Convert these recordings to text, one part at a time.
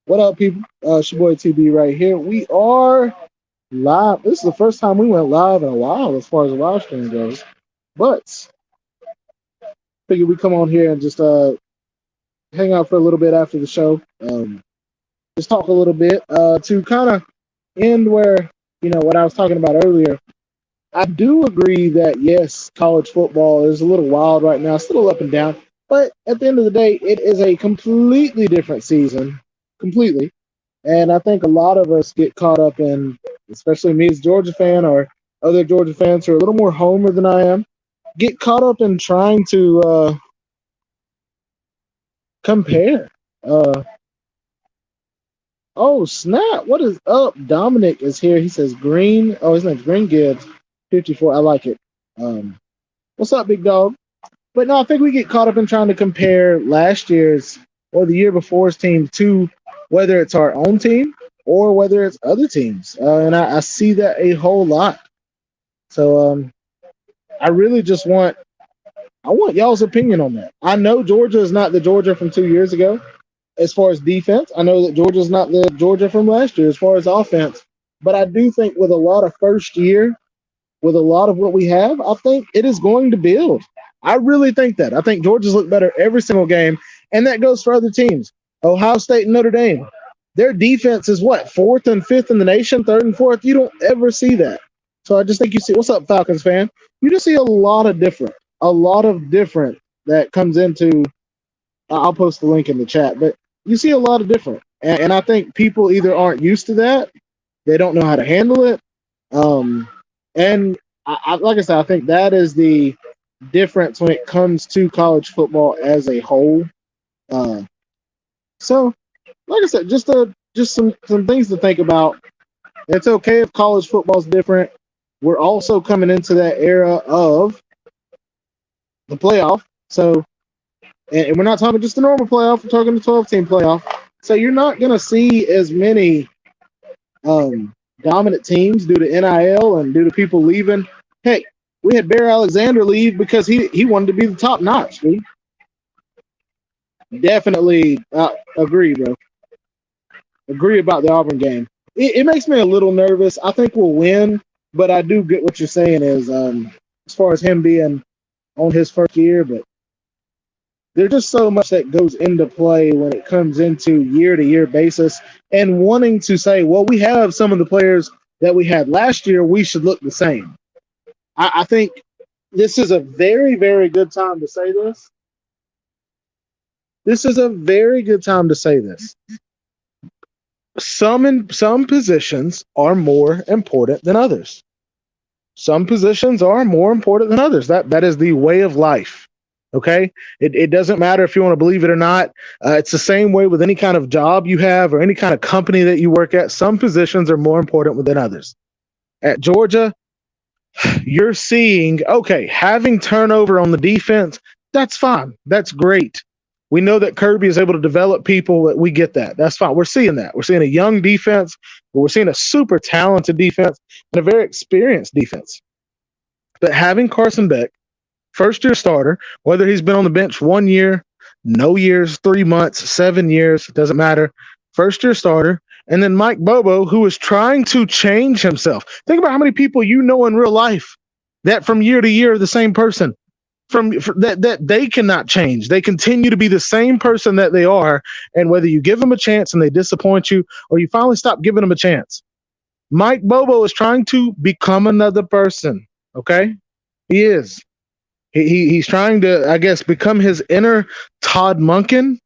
What up, people? It's your boy TB right here. We are live. This is the first time we went live in a while as far as the live stream goes. But figured we come on here and just hang out for a little bit after the show. Just talk a little bit to kind of end where, what I was talking about earlier. I do agree that, yes, college football is a little wild right now, still up and down. But at the end of the day, it is a completely different season. Completely. And I think a lot of us get caught up in, especially me as a Georgia fan or other Georgia fans who are a little more homer than I am, get caught up in trying to compare. Uh, oh, snap. What is up? Dominic is here. He says Green. Oh, his name's Green Gibbs, 54. I like it. What's up, big dog? But no, I think we get caught up in trying to compare last year's or the year before's team to whether it's our own team or whether it's other teams. And I see that a whole lot. So I really just want y'all's opinion on that. I know Georgia is not the Georgia from 2 years ago as far as defense. I know that Georgia is not the Georgia from last year as far as offense. But I do think with a lot of first year, with a lot of what we have, I think it is going to build. I really think that. I think Georgia's look better every single game, and that goes for other teams. Ohio State and Notre Dame. Their defense is what, fourth and fifth in the nation, third and fourth? You don't ever see that. So I just think you see, what's up, Falcons fan? You just see a lot of different that comes into, I'll post the link in the chat, but you see a lot of different. And I think people either aren't used to that, they don't know how to handle it. And like I said, I think that is the difference when it comes to college football as a whole. So, like I said, just some things to think about. It's okay if college football is different. We're also coming into that era of the playoff. So, and we're not talking just the normal playoff. We're talking the 12-team playoff. So you're not going to see as many dominant teams due to NIL and due to people leaving. Hey, we had Bear Alexander leave because he wanted to be the top notch, dude. Definitely agree, bro. Agree about the Auburn game. It makes me a little nervous. I think we'll win, but I do get what you're saying is as far as him being on his first year, but there's just so much that goes into play when it comes into year-to-year basis and wanting to say, well, we have some of the players that we had last year, we should look the same. I think this is a very, very good time to say this. This is a very good time to say this. Some positions are more important than others. Some positions are more important than others. That is the way of life. Okay, it doesn't matter if you want to believe it or not. It's the same way with any kind of job you have or any kind of company that you work at. Some positions are more important than others. At Georgia, you're seeing, okay, having turnover on the defense, that's fine. That's great. We know that Kirby is able to develop people. We get that. That's fine. We're seeing that. We're seeing a young defense, but we're seeing a super talented defense and a very experienced defense. But having Carson Beck, first-year starter, whether he's been on the bench 1 year, no years, 3 months, 7 years, it doesn't matter. First-year starter. And then Mike Bobo, who is trying to change himself. Think about how many people you know in real life that from year to year are the same person. That they cannot change. They continue to be the same person that they are. And whether you give them a chance and they disappoint you or you finally stop giving them a chance. Mike Bobo is trying to become another person. Okay? He is. He's trying to, I guess, become his inner Todd Monken,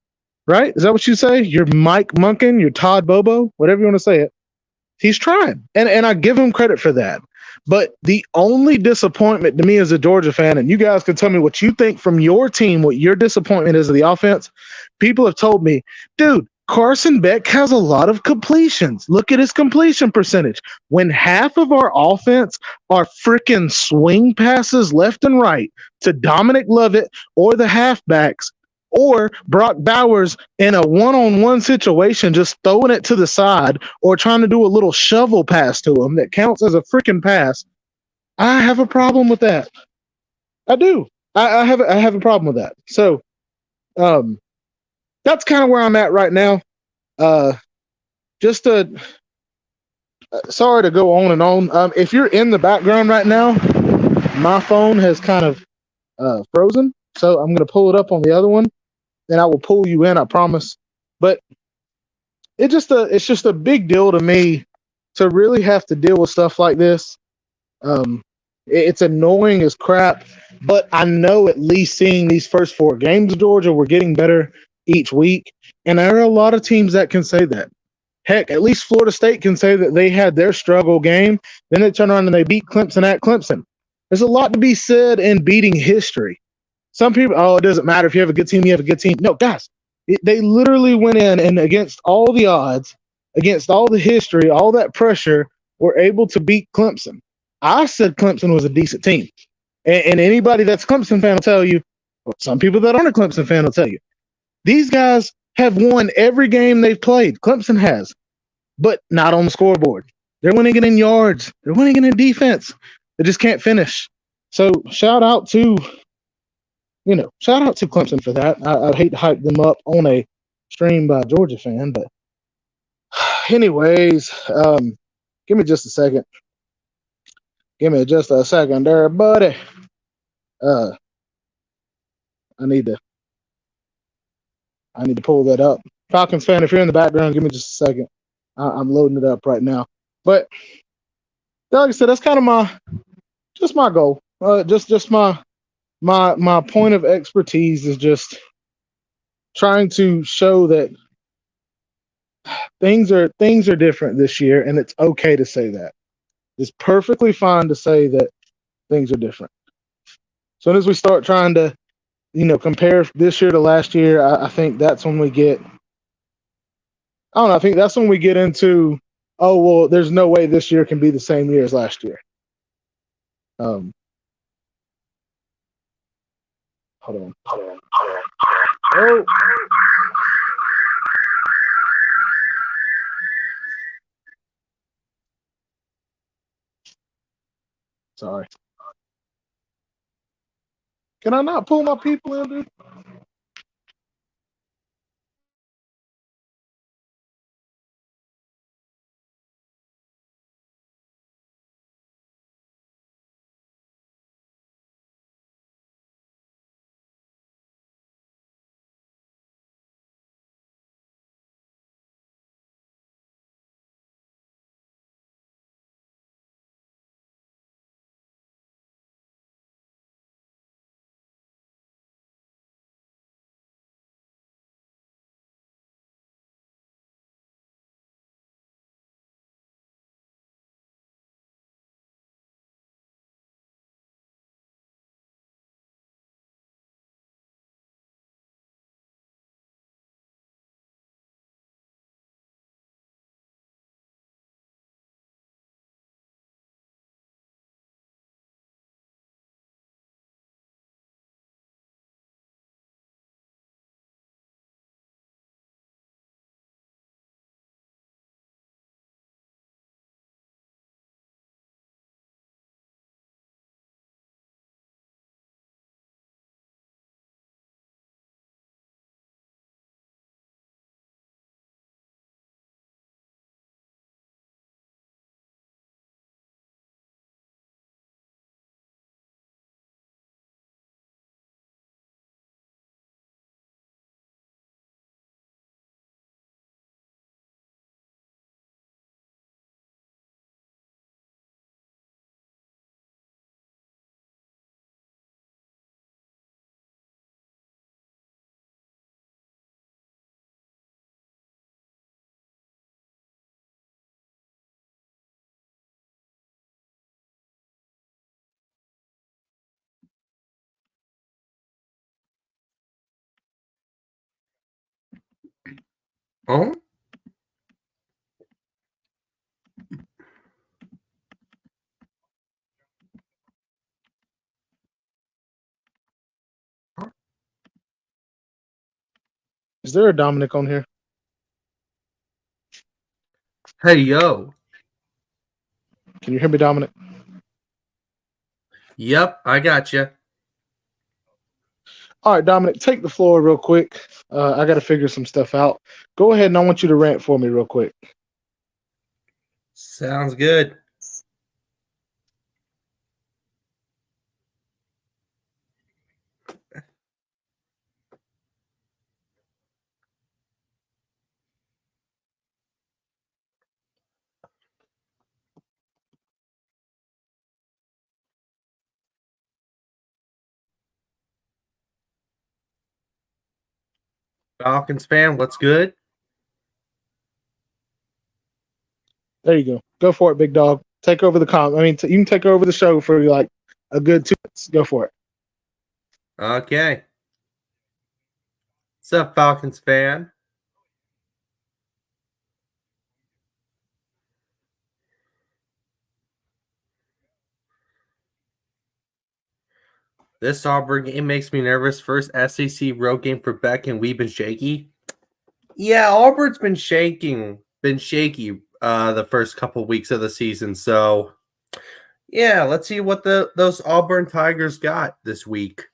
right? Is that what you say? You're Mike Monken, you're Todd Bobo, whatever you want to say it. He's trying, and I give him credit for that. But the only disappointment to me as a Georgia fan, and you guys can tell me what you think from your team, what your disappointment is of the offense. People have told me, dude, Carson Beck has a lot of completions. Look at his completion percentage. When half of our offense are freaking swing passes left and right to Dominic Lovett or the halfbacks, or Brock Bowers in a one-on-one situation just throwing it to the side or trying to do a little shovel pass to him that counts as a freaking pass, I have a problem with that. I do. I have a problem with that. So that's kind of where I'm at right now. just a sorry to go on and on. If you're in the background right now, my phone has kind of frozen, so I'm going to pull it up on the other one, and I will pull you in. I promise. But it's just a big deal to me to really have to deal with stuff like this. It's annoying as crap, but I know at least seeing these first 4 games of Georgia, we're getting better each week, and there are a lot of teams that can say that. Heck, at least Florida State can say that they had their struggle game, then they turn around and they beat Clemson at Clemson. There's a lot to be said in beating history. Some people, oh, it doesn't matter if you have a good team, you have a good team. No, guys, they literally went in and against all the odds, against all the history, all that pressure, were able to beat Clemson. I said Clemson was a decent team. And anybody that's a Clemson fan will tell you, or some people that aren't a Clemson fan will tell you, these guys have won every game they've played. Clemson has, but not on the scoreboard. They're winning it in yards. They're winning it in defense. They just can't finish. So shout out to Clemson for that. I'd hate to hype them up on a stream by a Georgia fan, but anyways, give me just a second. Give me just a second there, buddy. I need to pull that up. Falcons fan, if you're in the background, give me just a second. I'm loading it up right now. But like I said, that's kind of my goal. Just my point of expertise is just trying to show that things are different this year, and it's okay to say that. It's perfectly fine to say that things are different. As soon as we start trying to, compare this year to last year, I think that's when we get. I don't know. I think that's when we get into, oh well, there's no way this year can be the same year as last year. Hold on. Oh. Sorry. Can I not pull my people in, dude? Oh. Is there a Dominic on here? Hey, yo. Can you hear me, Dominic? Yep, I got you. All right, Dominic, take the floor real quick. I got to figure some stuff out. Go ahead, and I want you to rant for me real quick. Sounds good. Falcons fan, what's good? There you go. Go for it, big dog. Take over the you can take over the show for like a good 2 minutes. Go for it. Okay. What's up, Falcons fan? This Auburn game makes me nervous. First SEC road game for Beck, and we've been shaky. Yeah, Auburn's been shaky the first couple weeks of the season. So, yeah, let's see what those Auburn Tigers got this week.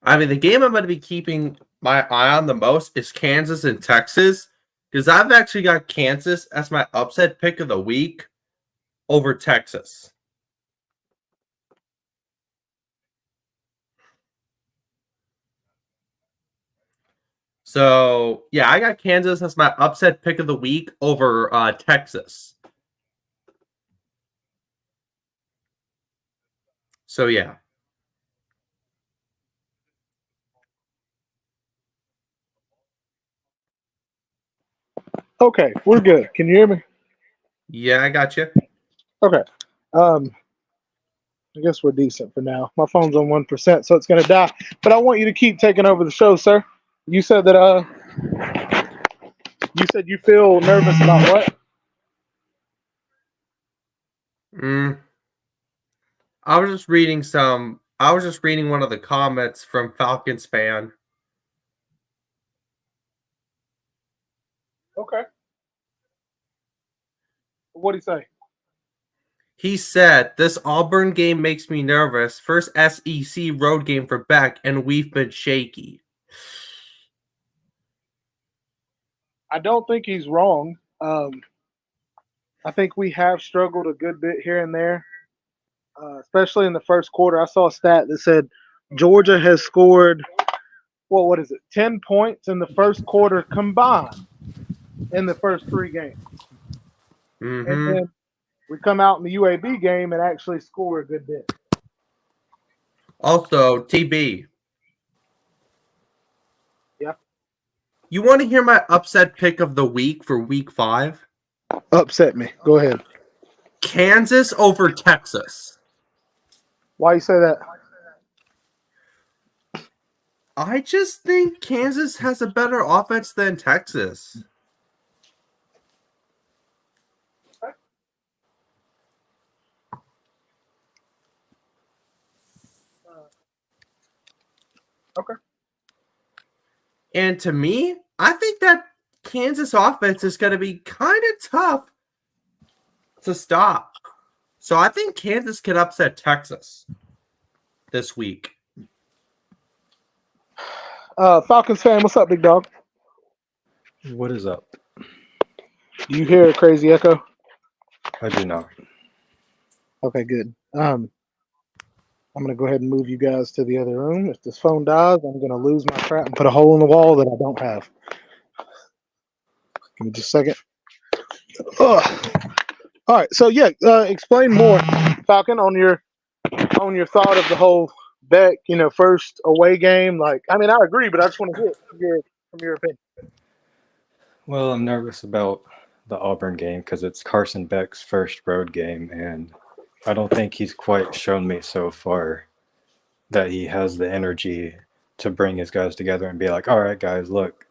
I mean, the game I'm going to be keeping my eye on the most is Kansas and Texas, because I've actually got Kansas as my upset pick of the week over Texas. So, yeah, I got Kansas as my upset pick of the week over Texas. So, yeah. Okay, we're good. Can you hear me? Yeah, I got you. Okay. I guess we're decent for now. My phone's on 1%, so it's gonna die. But I want you to keep taking over the show, sir. You said that you said you feel nervous about what? I was just reading one of the comments from Falcons fan. Okay. What'd he say? He said, "This Auburn game makes me nervous. First SEC road game for Beck, and we've been shaky." I don't think he's wrong. I think we have struggled a good bit here and there, especially in the first quarter. I saw a stat that said Georgia has scored, what is it, 10 points in the first quarter combined in the first 3 games. Mm-hmm. And then we come out in the UAB game and actually score a good bit. Also, TB. Yeah. You want to hear my upset pick of the week for week 5? Upset me. Go ahead. Kansas over Texas. Why you say that? I just think Kansas has a better offense than Texas. Okay. And to me, I think that Kansas offense is going to be kind of tough to stop. So I think Kansas can upset Texas this week. Falcons fan, what's up, big dog? What is up? Do you hear a crazy echo? I do not. Okay, good. I'm gonna go ahead and move you guys to the other room. If this phone dies, I'm gonna lose my crap and put a hole in the wall that I don't have. Give me just a second. Ugh. All right, so yeah, explain more, Falcon, on your thought of the whole Beck, first away game. Like, I mean, I agree, but I just want to hear from your opinion. Well, I'm nervous about the Auburn game because it's Carson Beck's first road game, and I don't think he's quite shown me so far that he has the energy to bring his guys together and be like, all right, guys, look,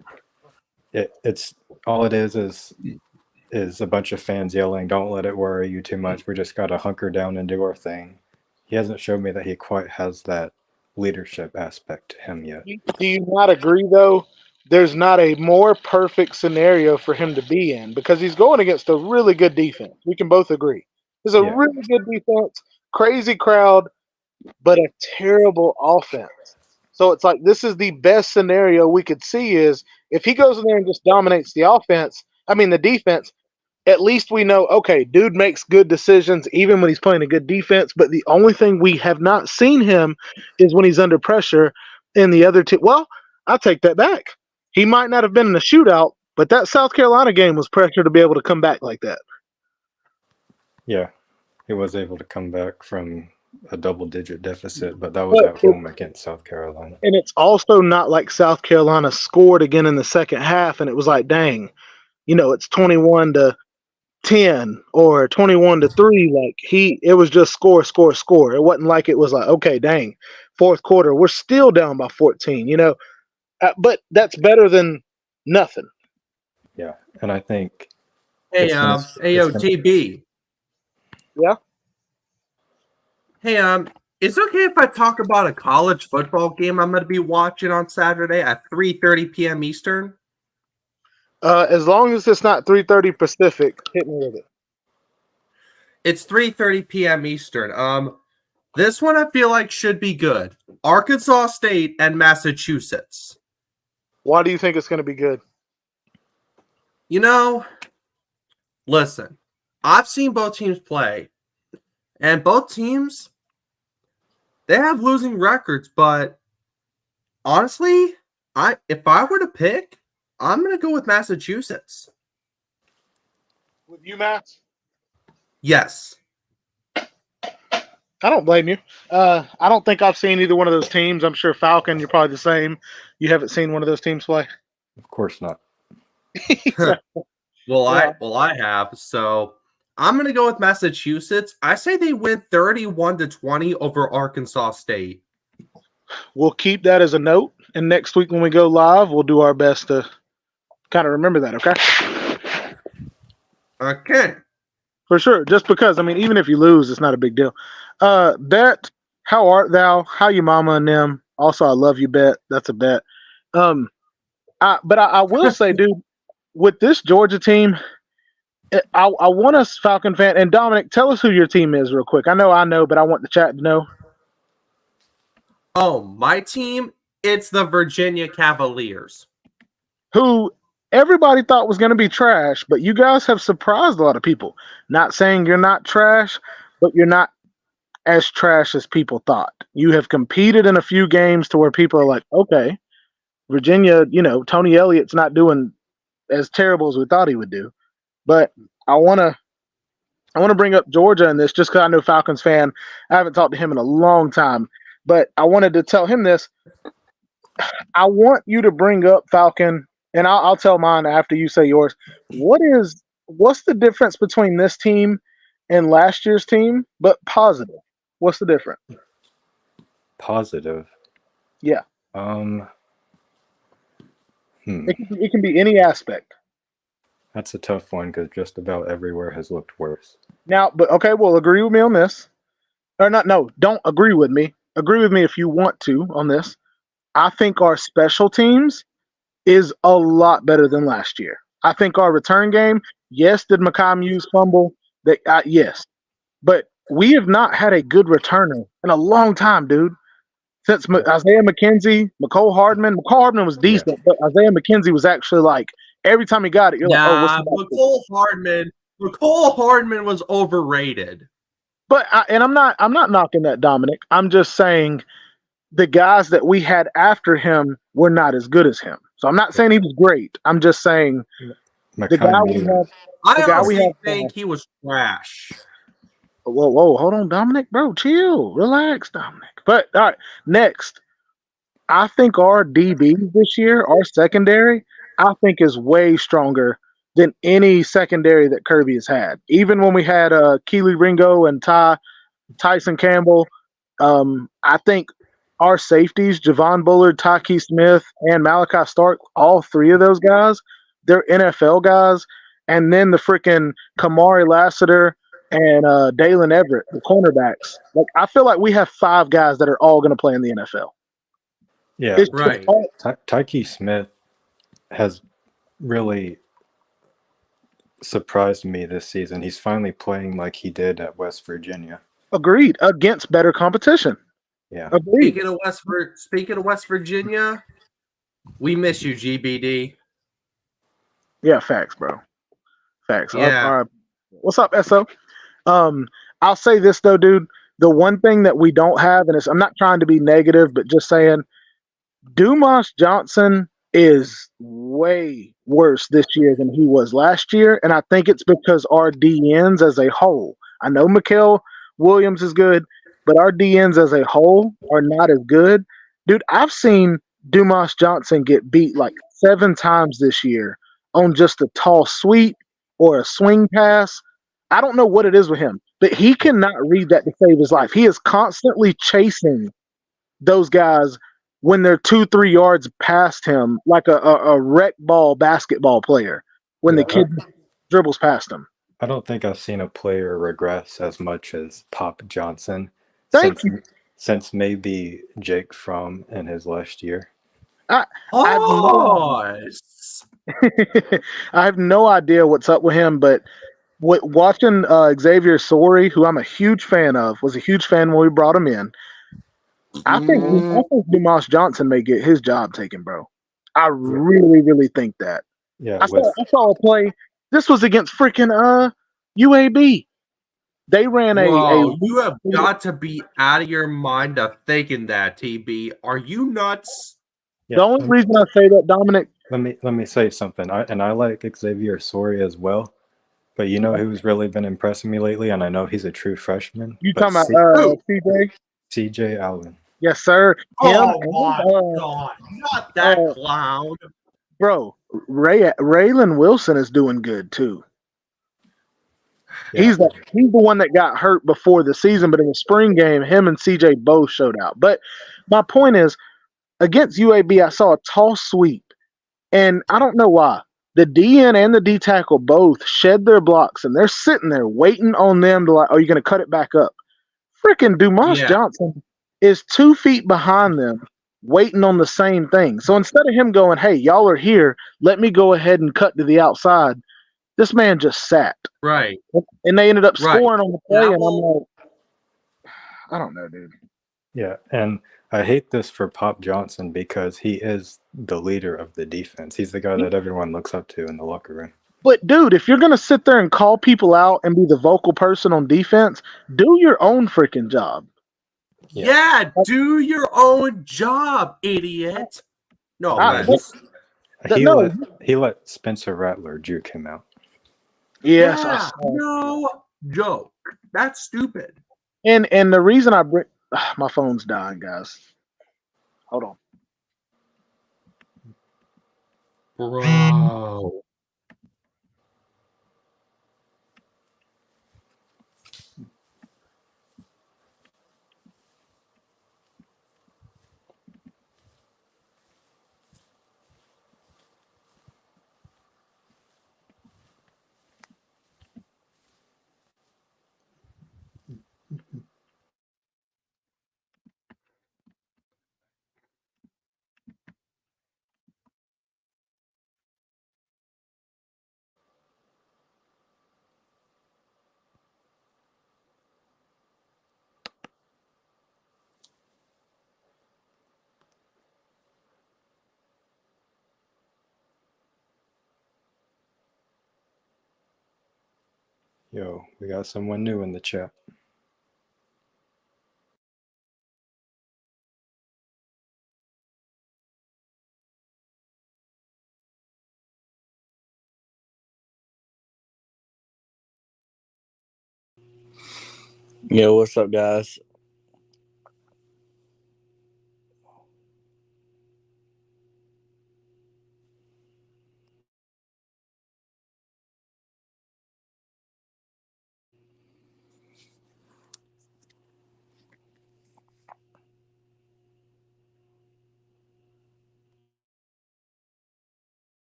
it's all it is a bunch of fans yelling, don't let it worry you too much. We just got to hunker down and do our thing. He hasn't shown me that he quite has that leadership aspect to him yet. Do you not agree, though? There's not a more perfect scenario for him to be in because he's going against a really good defense. We can both agree. It's a really good defense, crazy crowd, but a terrible offense. So it's like this is the best scenario we could see is if he goes in there and just dominates the defense, at least we know, okay, dude makes good decisions even when he's playing a good defense. But the only thing we have not seen him is when he's under pressure in the other two. Well, I take that back. He might not have been in a shootout, but that South Carolina game was pressure to be able to come back like that. Yeah, he was able to come back from a double-digit deficit, but that was at home against South Carolina. And it's also not like South Carolina scored again in the second half, and it was like, dang, it's 21-10 or 21-3. Like it was just score. It wasn't like it was like, okay, dang, fourth quarter, we're still down by 14. But that's better than nothing. Yeah, and I think. Hey, GB. Yeah. Hey, is it okay if I talk about a college football game I'm going to be watching on Saturday at 3:30 p.m. Eastern? As long as it's not 3:30 Pacific, hit me with it. It's 3:30 p.m. Eastern. This one I feel like should be good. Arkansas State and Massachusetts. Why do you think it's going to be good? Listen, I've seen both teams play, and both teams, they have losing records, but honestly, if I were to pick, I'm going to go with Massachusetts. With you, Matt? Yes. I don't blame you. I don't think I've seen either one of those teams. I'm sure Falcon, you're probably the same. You haven't seen one of those teams play? Of course not. Well, I have. So I'm going to go with Massachusetts. I say they win 31-20 over Arkansas State. We'll keep that as a note, and next week when we go live, we'll do our best to kind of remember that, okay? Okay. For sure. Just because, even if you lose, it's not a big deal. Bet, how art thou? How you mama and them? Also, I love you, Bet. That's a bet. But I will say, dude, with this Georgia team, I want us Falcon fan, and Dominic, tell us who your team is real quick. I know, but I want the chat to know. Oh, my team, it's the Virginia Cavaliers. Who everybody thought was going to be trash, but you guys have surprised a lot of people. Not saying you're not trash, but you're not as trash as people thought. You have competed in a few games to where people are like, okay, Virginia, Tony Elliott's not doing as terrible as we thought he would do. But I want to bring up Georgia in this just because I know Falcons fan. I haven't talked to him in a long time, but I wanted to tell him this. I want you to bring up Falcon, and I'll tell mine after you say yours. What's the difference between this team and last year's team, but positive? What's the difference? Positive. Yeah. It can be any aspect. That's a tough one because just about everywhere has looked worse. Now, but okay, well, agree with me on this. Or not, no, don't agree with me. Agree with me if you want to on this. I think our special teams is a lot better than last year. I think our return game, yes, did Makai Muse fumble? Yes. But we have not had a good returner in a long time, dude. Since Isaiah McKenzie, McCole Hardman was decent, but Isaiah McKenzie was actually like, every time he got it, you're like, oh, what's McCole Hardman was overrated. But I'm not knocking that, Dominic. I'm just saying the guys that we had after him were not as good as him. So I'm not saying he was great. I'm just saying the guy we have. I honestly think he was trash. Whoa, hold on, Dominic, bro, chill, relax, Dominic. But all right, next, I think our DB this year, our secondary, I think is way stronger than any secondary that Kirby has had. Even when we had Keely Ringo and Tyson Campbell, I think our safeties, Javon Bullard, Taki Smith, and Malachi Stark, all three of those guys, they're NFL guys. And then the freaking Kamari Lassiter and Dalen Everett, the cornerbacks. Like, I feel like we have 5 guys that are all going to play in the NFL. Yeah, right. Tyke Smith has really surprised me this season. He's finally playing like he did at West Virginia. Agreed. Against better competition. Yeah. Agreed. Speaking of West Virginia, we miss you, GBD. Yeah, facts, bro. Facts. Yeah. What's up, SO? I'll say this though, dude. The one thing that we don't have, and I'm not trying to be negative, but just saying, Dumas Johnson is way worse this year than he was last year, and I think it's because our DNs as a whole. I know Mikael Williams is good, but our DNs as a whole are not as good. Dude, I've seen Dumas Johnson get beat like 7 times this year on just a tall sweep or a swing pass. I don't know what it is with him, but he cannot read that to save his life. He is constantly chasing those guys when they're 2-3 yards past him, like a rec ball basketball player when the Yeah. kid dribbles past him. I don't think I've seen a player regress as much as Pop Johnson Thank since you. since maybe Jake Fromm in his last year. I have no I have no idea what's up with him, but watching Xavier Sori, who I'm a huge fan of, was a huge fan when we brought him in. I think Dumas Johnson may get his job taken, bro. I really, really think that. Yeah, I saw a play. This was against freaking UAB. They ran Bro, you have got to be out of your mind of thinking that, TB. Are you nuts? The only reason I say that, Dominic. Let me say something. I like Xavier Sori as well, but you know who's really been impressing me lately, and I know he's a true freshman. You But talking about CJ? CJ Allen. Yes, sir. Oh my god, not that clown. Bro, Raylan Wilson is doing good too. Yeah. He's the one that got hurt before the season, but in the spring game, him and CJ both showed out. But my point is, against UAB, I saw a tall sweep, and I don't know why. The DN and the D tackle both shed their blocks, and they're sitting there waiting on them to like, are you going to cut it back up? Freaking Dumas Johnson is 2 feet behind them, waiting on the same thing. So instead of him going, hey, y'all are here, let me go ahead and cut to the outside, this man just sat. Right. And they ended up scoring on the play, and I'm like, I don't know, dude. Yeah, and I hate this for Pop Johnson because he is the leader of the defense. He's the guy that everyone looks up to in the locker room. But dude, if you're gonna sit there and call people out and be the vocal person on defense, do your own freaking job. Yeah, do your own job, idiot. No, man. He let Spencer Rattler juke him out. Yes, yeah, no joke. That's stupid. And the reason I bring my phone's dying, guys. Hold on. Bro. Yo, we got someone new in the chat. Yo, what's up, guys?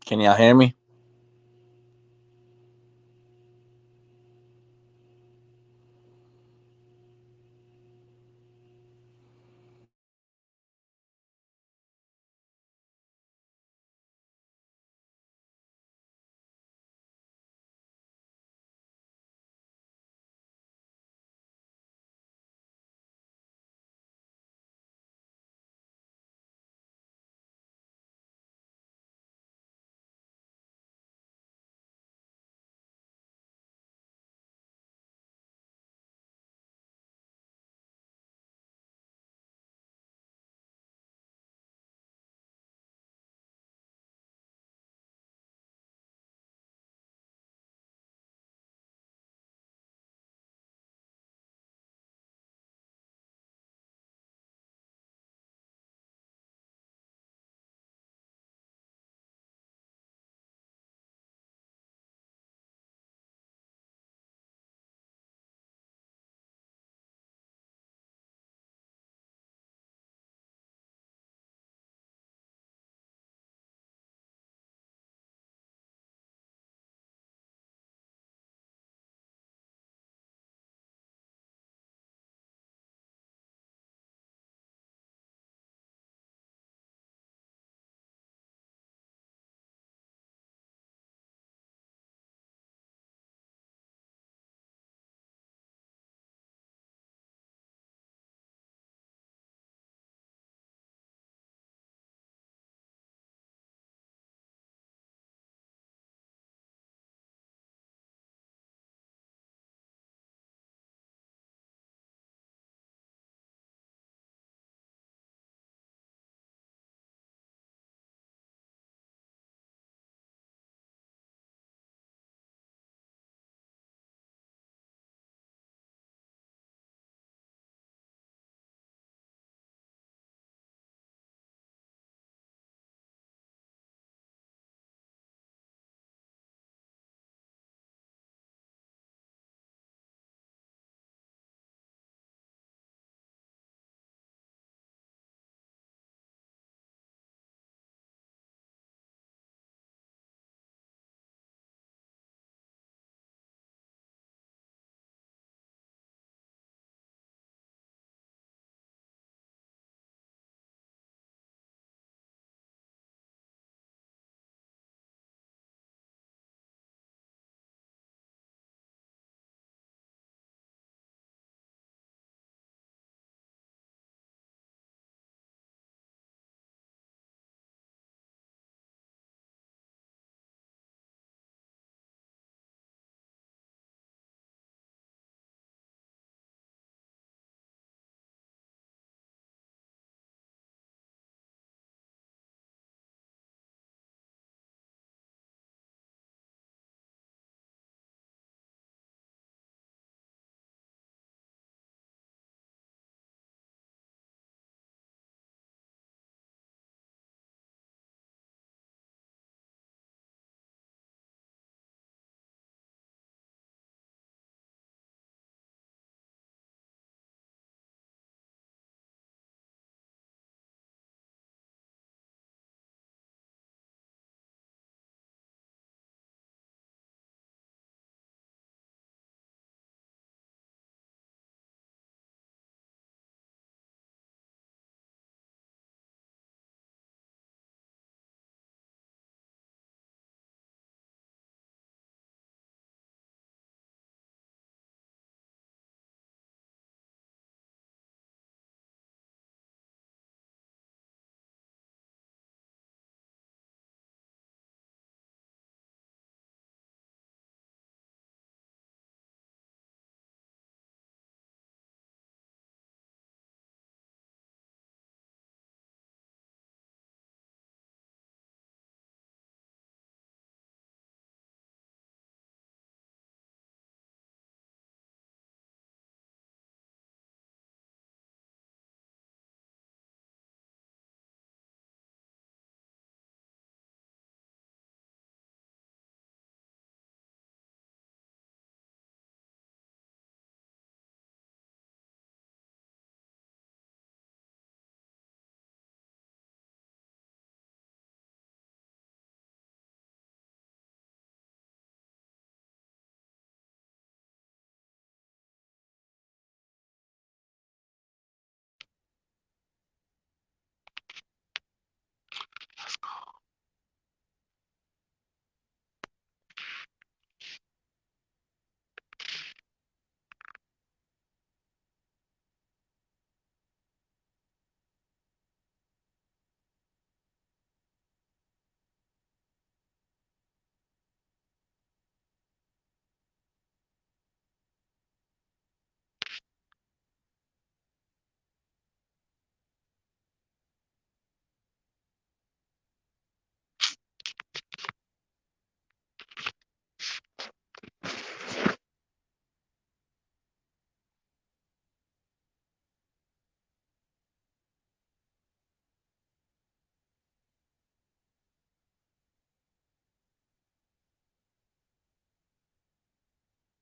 Can y'all hear me?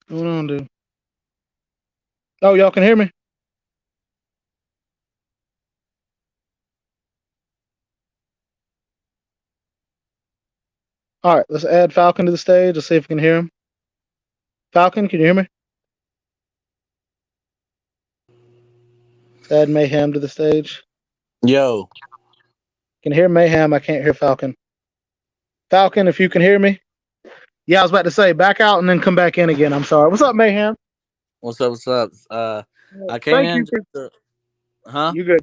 What's going on, dude? Oh, y'all can hear me? All right, let's add Falcon to the stage. Let's see if we can hear him. Falcon, can you hear me? Let's add Mayhem to the stage. Yo, Can hear Mayhem. I can't hear Falcon. Falcon, if you can hear me. Yeah, I was about to say back out and then come back in again. I'm sorry. What's up, Mayhem? what's up? What's up? I came Thank in you. just huh? You good?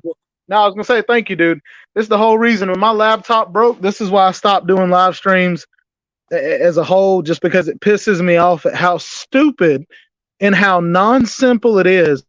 No, I was gonna say thank you, dude. This is the whole reason when my laptop broke. This is why I stopped doing live streams as a whole, just because it pisses me off at how stupid and how non-simple it is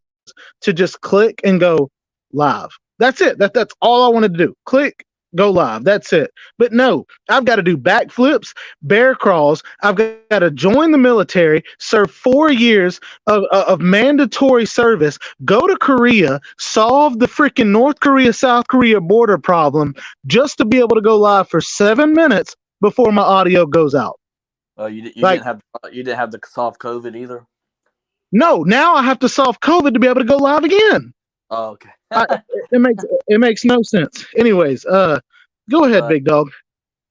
to just click and go live. That's it. That's all I wanted to do. Click, go live. That's it. But no, I've got to do backflips, bear crawls. I've got to join the military, serve 4 years of mandatory service, go to Korea, solve the freaking North Korea, South Korea border problem just to be able to go live for 7 minutes before my audio goes out. Oh, you Like- didn't have to solve COVID either. No, now I have to solve COVID to be able to go live again. Oh, okay. It makes no sense. Anyways, go ahead, big dog.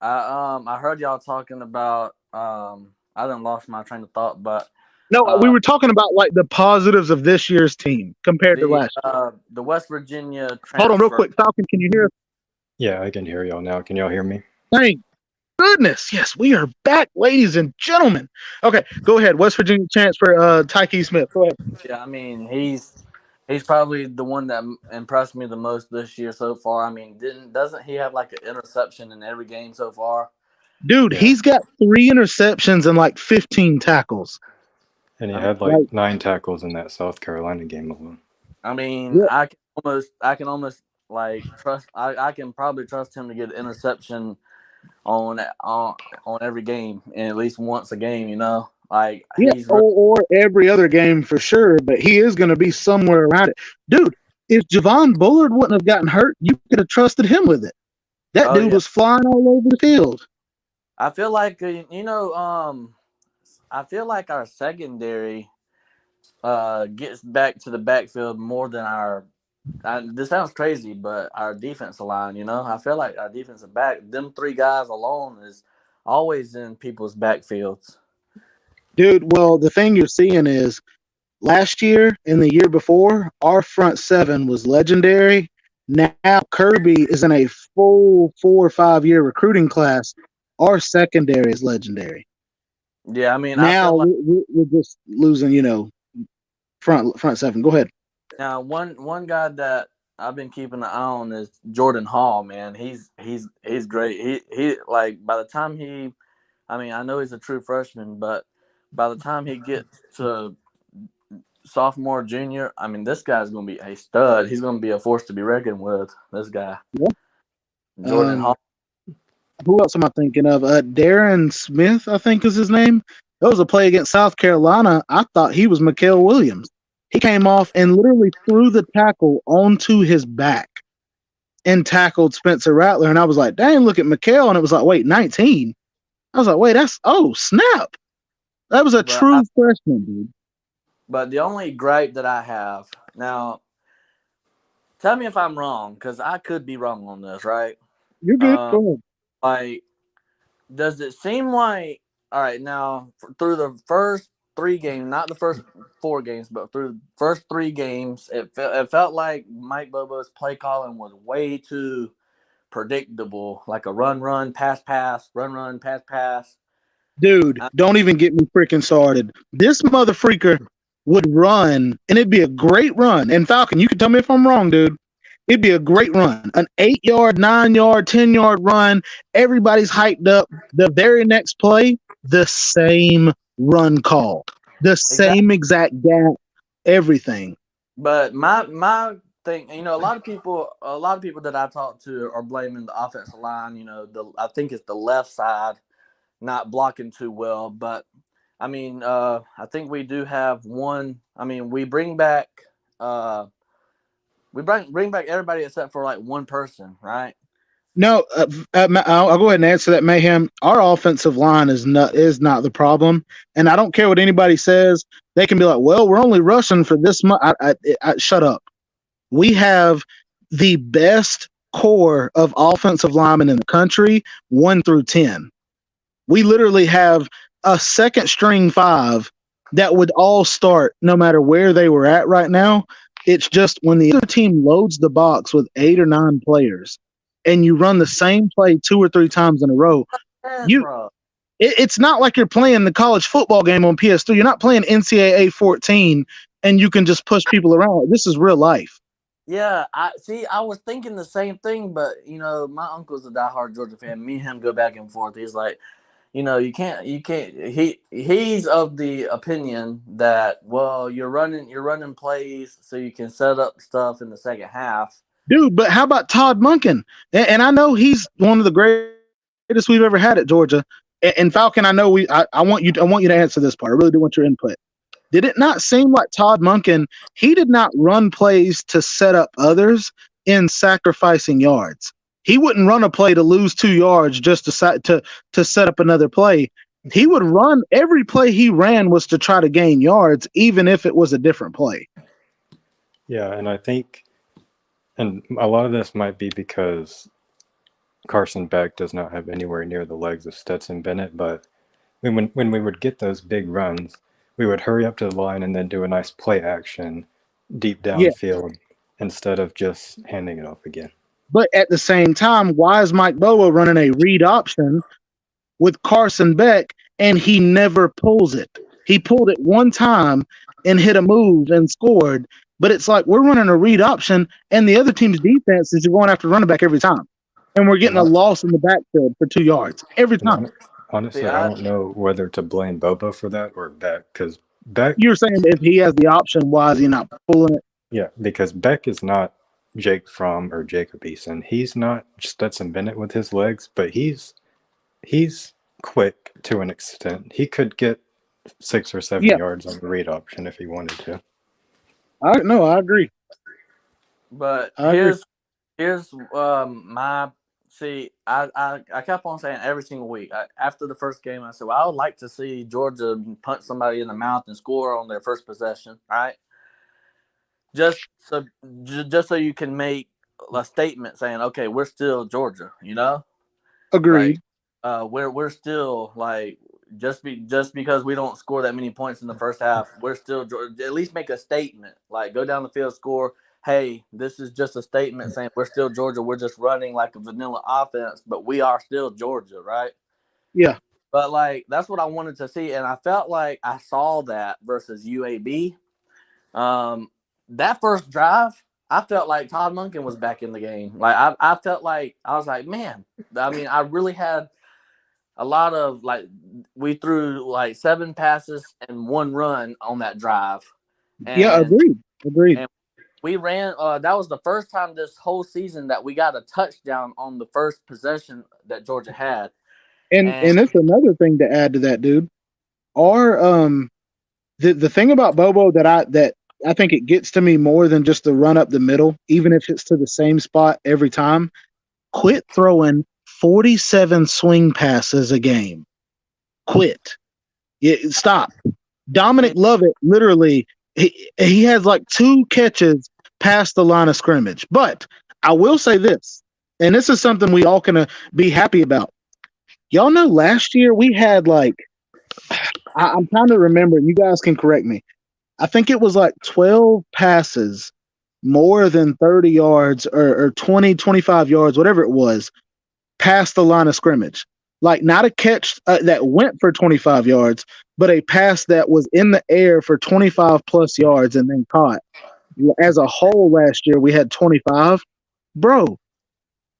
I heard y'all talking about I done lost my train of thought, but No, we were talking about like the positives of this year's team compared to last year. the West Virginia transfer. Hold on, real quick, Falcon. Can you hear us? Yeah, I can hear y'all now. Can y'all hear me? Thank goodness. Yes, we are back, ladies and gentlemen. Okay, go ahead. West Virginia transfer, Tyke Smith. Go ahead. Yeah, I mean he's probably the one that impressed me the most this year so far. I mean, doesn't he have like an interception in every game so far? Dude, he's got 3 interceptions and like 15 tackles. And he had like 9 tackles in that South Carolina game alone. I mean, Yeah. I can almost like trust. I can probably trust him to get an interception on every game, and at least once a game. You know, like Yeah, or every other game for sure, but he is going to be somewhere around it. Dude, if Javon Bullard wouldn't have gotten hurt, you could have trusted him with it. That dude was flying all over the field. I feel like I feel like our secondary gets back to the backfield more than our. This sounds crazy, but our defensive line, you know, I feel like our defensive back, them 3 guys alone is always in people's backfields. Dude, well, the thing you're seeing is last year and the year before, our front 7 was legendary. Now Kirby is in a full 4 or 5 year recruiting class. Our secondary is legendary. Yeah, I mean, now we're just losing, you know, front 7. Go ahead. Now, one guy that I've been keeping an eye on is Jordan Hall. Man, he's great. He like by the time I mean, I know he's a true freshman, but by the time he gets to sophomore, junior, I mean, this guy's going to be a stud. He's going to be a force to be reckoned with. This guy, Jordan Hall. Who else am I thinking of? Darren Smith, I think is his name. That was a play against South Carolina. I thought he was Mikael Williams. He came off and literally threw the tackle onto his back and tackled Spencer Rattler. And I was like, dang, look at Mikael. And it was like, wait, 19? I was like, wait, snap. That was a true freshman, dude. But the only gripe that I have, now, tell me if I'm wrong, because I could be wrong on this, right? You're good. Go ahead. Like, does it seem like, all right, now, through the first 3 games, not the first 4 games, but through the first 3 games, it felt like Mike Bobo's play calling was way too predictable, like a run, pass, run, pass. Dude, don't even get me freaking started. This mother freaker would run, and it'd be a great run. And Falcon, you can tell me if I'm wrong, dude. It'd be a great run. An 8-yard, 9-yard, 10-yard run. Everybody's hyped up. The very next play, the same run call. The same exact gap, everything. But my thing, you know, a lot of people that I talk to are blaming the offensive line, you know, I think it's the left side not blocking too well, but I mean, I think we do have one. I mean, we bring back everybody except for like one person, right? No, I'll go ahead and answer that, Mayhem. Our offensive line is not the problem, and I don't care what anybody says. They can be like, "Well, we're only rushing for this much." Shut up. We have the best core of offensive linemen in the country, 1 through 10. We literally have a second string 5 that would all start no matter where they were at right now. It's just when the other team loads the box with 8 or 9 players and you run the same play 2 or 3 times in a row, it's not like you're playing the college football game on PS3. You're not playing NCAA 14 and you can just push people around. This is real life. Yeah, I was thinking the same thing, but my uncle's a diehard Georgia fan. Me and him go back and forth. He's like, you can't. He's of the opinion that, well, you're running plays so you can set up stuff in the second half. Dude, but how about Todd Monken? And I know he's one of the greatest we've ever had at Georgia. And Falcon, I know I want you to answer this part. I really do want your input. Did it not seem like Todd Monken, he did not run plays to set up others in sacrificing yards? He wouldn't run a play to lose 2 yards just to set up another play. He would run every play he ran was to try to gain yards, even if it was a different play. Yeah, and I think, and a lot of this might be because Carson Beck does not have anywhere near the legs of Stetson Bennett, but when we would get those big runs, we would hurry up to the line and then do a nice play action deep downfield instead of just handing it off again. But at the same time, why is Mike Boa running a read option with Carson Beck and he never pulls it? He pulled it one time and hit a move and scored. But it's like we're running a read option and the other team's defense is going after running back every time. And we're getting a loss in the backfield for 2 yards every time. Honestly, I don't know whether to blame Bobo for that or Beck, because Beck... You're saying if he has the option, why is he not pulling it? Yeah, because Beck is not Jake Fromm or Jacob Eason. He's not Stetson Bennett with his legs, but he's quick to an extent. He could get 6 or 7 yards on the read option if he wanted to. I agree. But here's my see. I kept on saying every single week after the first game, I said, well, I would like to see Georgia punch somebody in the mouth and score on their first possession, right? Just so you can make a statement saying, okay, we're still Georgia, Agreed. Like, we're still like just because we don't score that many points in the first half, we're still Georgia. At least make a statement, like go down the field, score. Hey, this is just a statement saying we're still Georgia. We're just running like a vanilla offense, but we are still Georgia, right? Yeah. But like that's what I wanted to see, and I felt like I saw that versus UAB. That first drive, I felt like Todd Monken was back in the game. Like I felt like I was like, man. I mean, I really had a lot of like we threw like 7 passes and 1 run on that drive. And, agreed. And we ran. That was the first time this whole season that we got a touchdown on the first possession that Georgia had. And it's another thing to add to that, dude. Our the thing about Bobo that I think it gets to me more than just the run up the middle, even if it's to the same spot every time. Quit throwing 47 swing passes a game. Quit. Stop. Dominic Lovett, literally, he has like 2 catches past the line of scrimmage. But I will say this, and this is something we all can be happy about. Y'all know last year we had like, I'm trying to remember, and you guys can correct me. I think it was like 12 passes, more than 30 yards or 20, 25 yards, whatever it was, past the line of scrimmage. Like not a catch that went for 25 yards, but a pass that was in the air for 25 plus yards and then caught. As a whole last year, we had 25. Bro,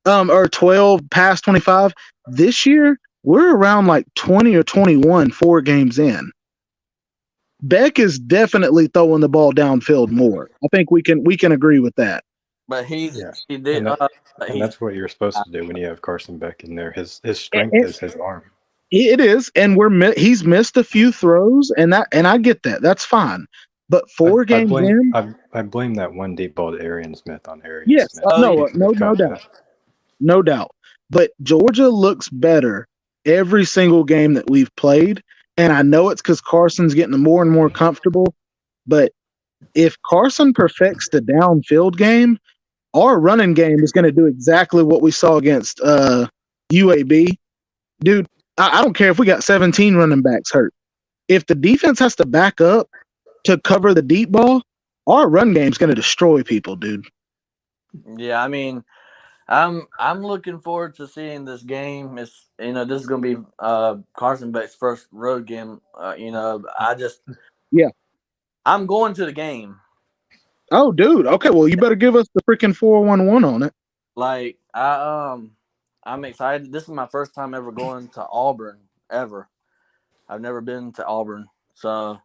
or 12 past 25. This year, we're around like 20 or 21 4 games in. Beck is definitely throwing the ball downfield more. I think we can agree with that. But he did. And that's what you're supposed to do when you have Carson Beck in there. His strength is his arm. It is, and he's missed a few throws, and I get that. That's fine. But 4 games in, I blame that one deep ball to Arian Smith on Arian yes, Smith. no doubt. No doubt. but Georgia looks better every single game that we've played. And I know it's because Carson's getting more and more comfortable. But if Carson perfects the downfield game, our running game is going to do exactly what we saw against UAB. Dude, I don't care if we got 17 running backs hurt. If the defense has to back up to cover the deep ball, our run game's going to destroy people, dude. Yeah, I mean, I'm looking forward to seeing this game. It's this is going to be Carson Beck's first road game. I'm going to the game. Oh, dude. Okay, well, you better give us the freaking 411 on it. Like I'm excited. This is my first time ever going to Auburn ever. I've never been to Auburn, so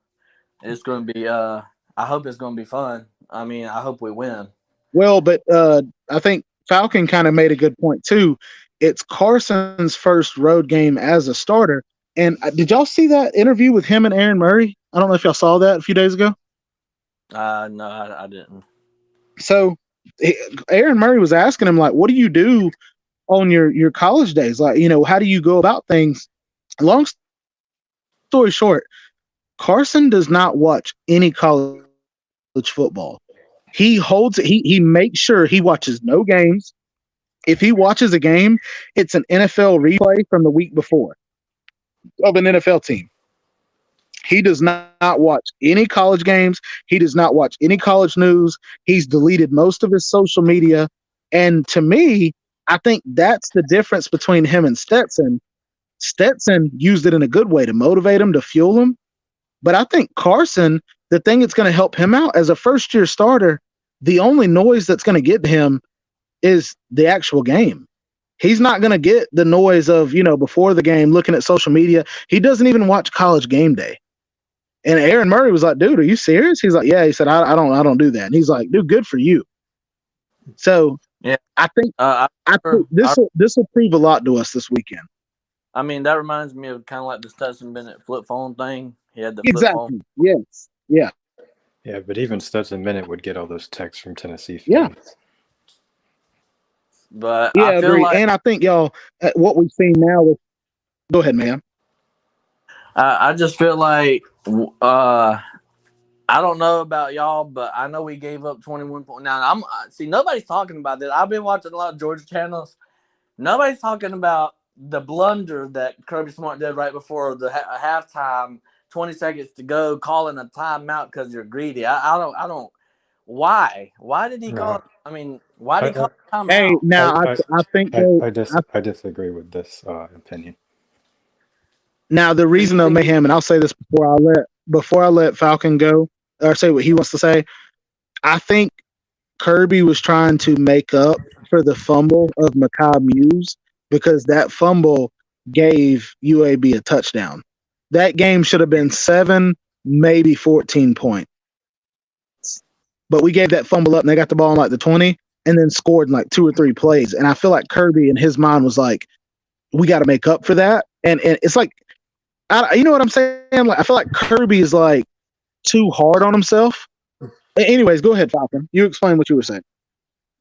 it's going to be. I hope it's going to be fun. I mean, I hope we win. Well, but I think Falcon kind of made a good point too. It's Carson's first road game as a starter. And did y'all see that interview with him and Aaron Murray? I don't know if y'all saw that a few days ago. No, I didn't. So Aaron Murray was asking him, like, what do you do on your college days? Like, how do you go about things? Long story short, Carson does not watch any college football. He holds it. He makes sure he watches no games. If he watches a game, it's an NFL replay from the week before of an NFL team. He does not watch any college games. He does not watch any college news. He's deleted most of his social media. And to me, I think that's the difference between him and Stetson. Stetson used it in a good way to motivate him, to fuel him. But I think Carson, the thing that's going to help him out as a first-year starter, the only noise that's going to get to him is the actual game. He's not going to get the noise of, before the game, looking at social media. He doesn't even watch College Game Day. And Aaron Murray was like, dude, are you serious? He's like, yeah. He said, I don't do that. And he's like, dude, good for you. So yeah, I think this will prove a lot to us this weekend. I mean, that reminds me of kind of like the Stetson Bennett flip phone thing. He had the flip phone. Yes. Yeah. Yeah, but even Stetson Bennett would get all those texts from Tennessee fans. Yeah. But yeah, I agree. And I think y'all, what we've seen now is, go ahead, man. I just feel like, I don't know about y'all, but I know we gave up 21 points. Now, nobody's talking about this. I've been watching a lot of Georgia channels. Nobody's talking about the blunder that Kirby Smart did right before the halftime, 20 seconds to go, calling a timeout because you're greedy. I don't. Why? Why did he call? I mean, why did he call a timeout? Hey, now I think I disagree with this opinion. Now the reason though, Mayhem, and I'll say this before I let Falcon go or say what he wants to say. I think Kirby was trying to make up for the fumble of Makai Muse, because that fumble gave UAB a touchdown. That game should have been 7, maybe 14 points. But we gave that fumble up and they got the ball in like the 20 and then scored in like 2 or 3 plays. And I feel like Kirby in his mind was like, we got to make up for that. And it's like, you know what I'm saying? Like, I feel like Kirby is like too hard on himself. Anyways, go ahead, Falcon. You explain what you were saying.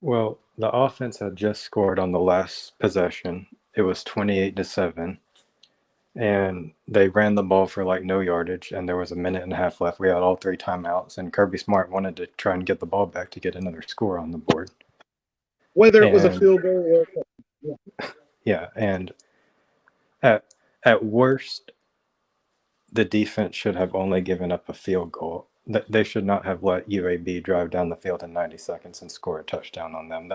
Well, the offense had just scored on the last possession. It was 28-7. And they ran the ball for like no yardage, and there was a minute and a half left. We had all 3 timeouts, and Kirby Smart wanted to try and get the ball back to get another score on the board. Whether it was a field goal or yeah, and at worst, the defense should have only given up a field goal. They should not have let UAB drive down the field in 90 seconds and score a touchdown on them.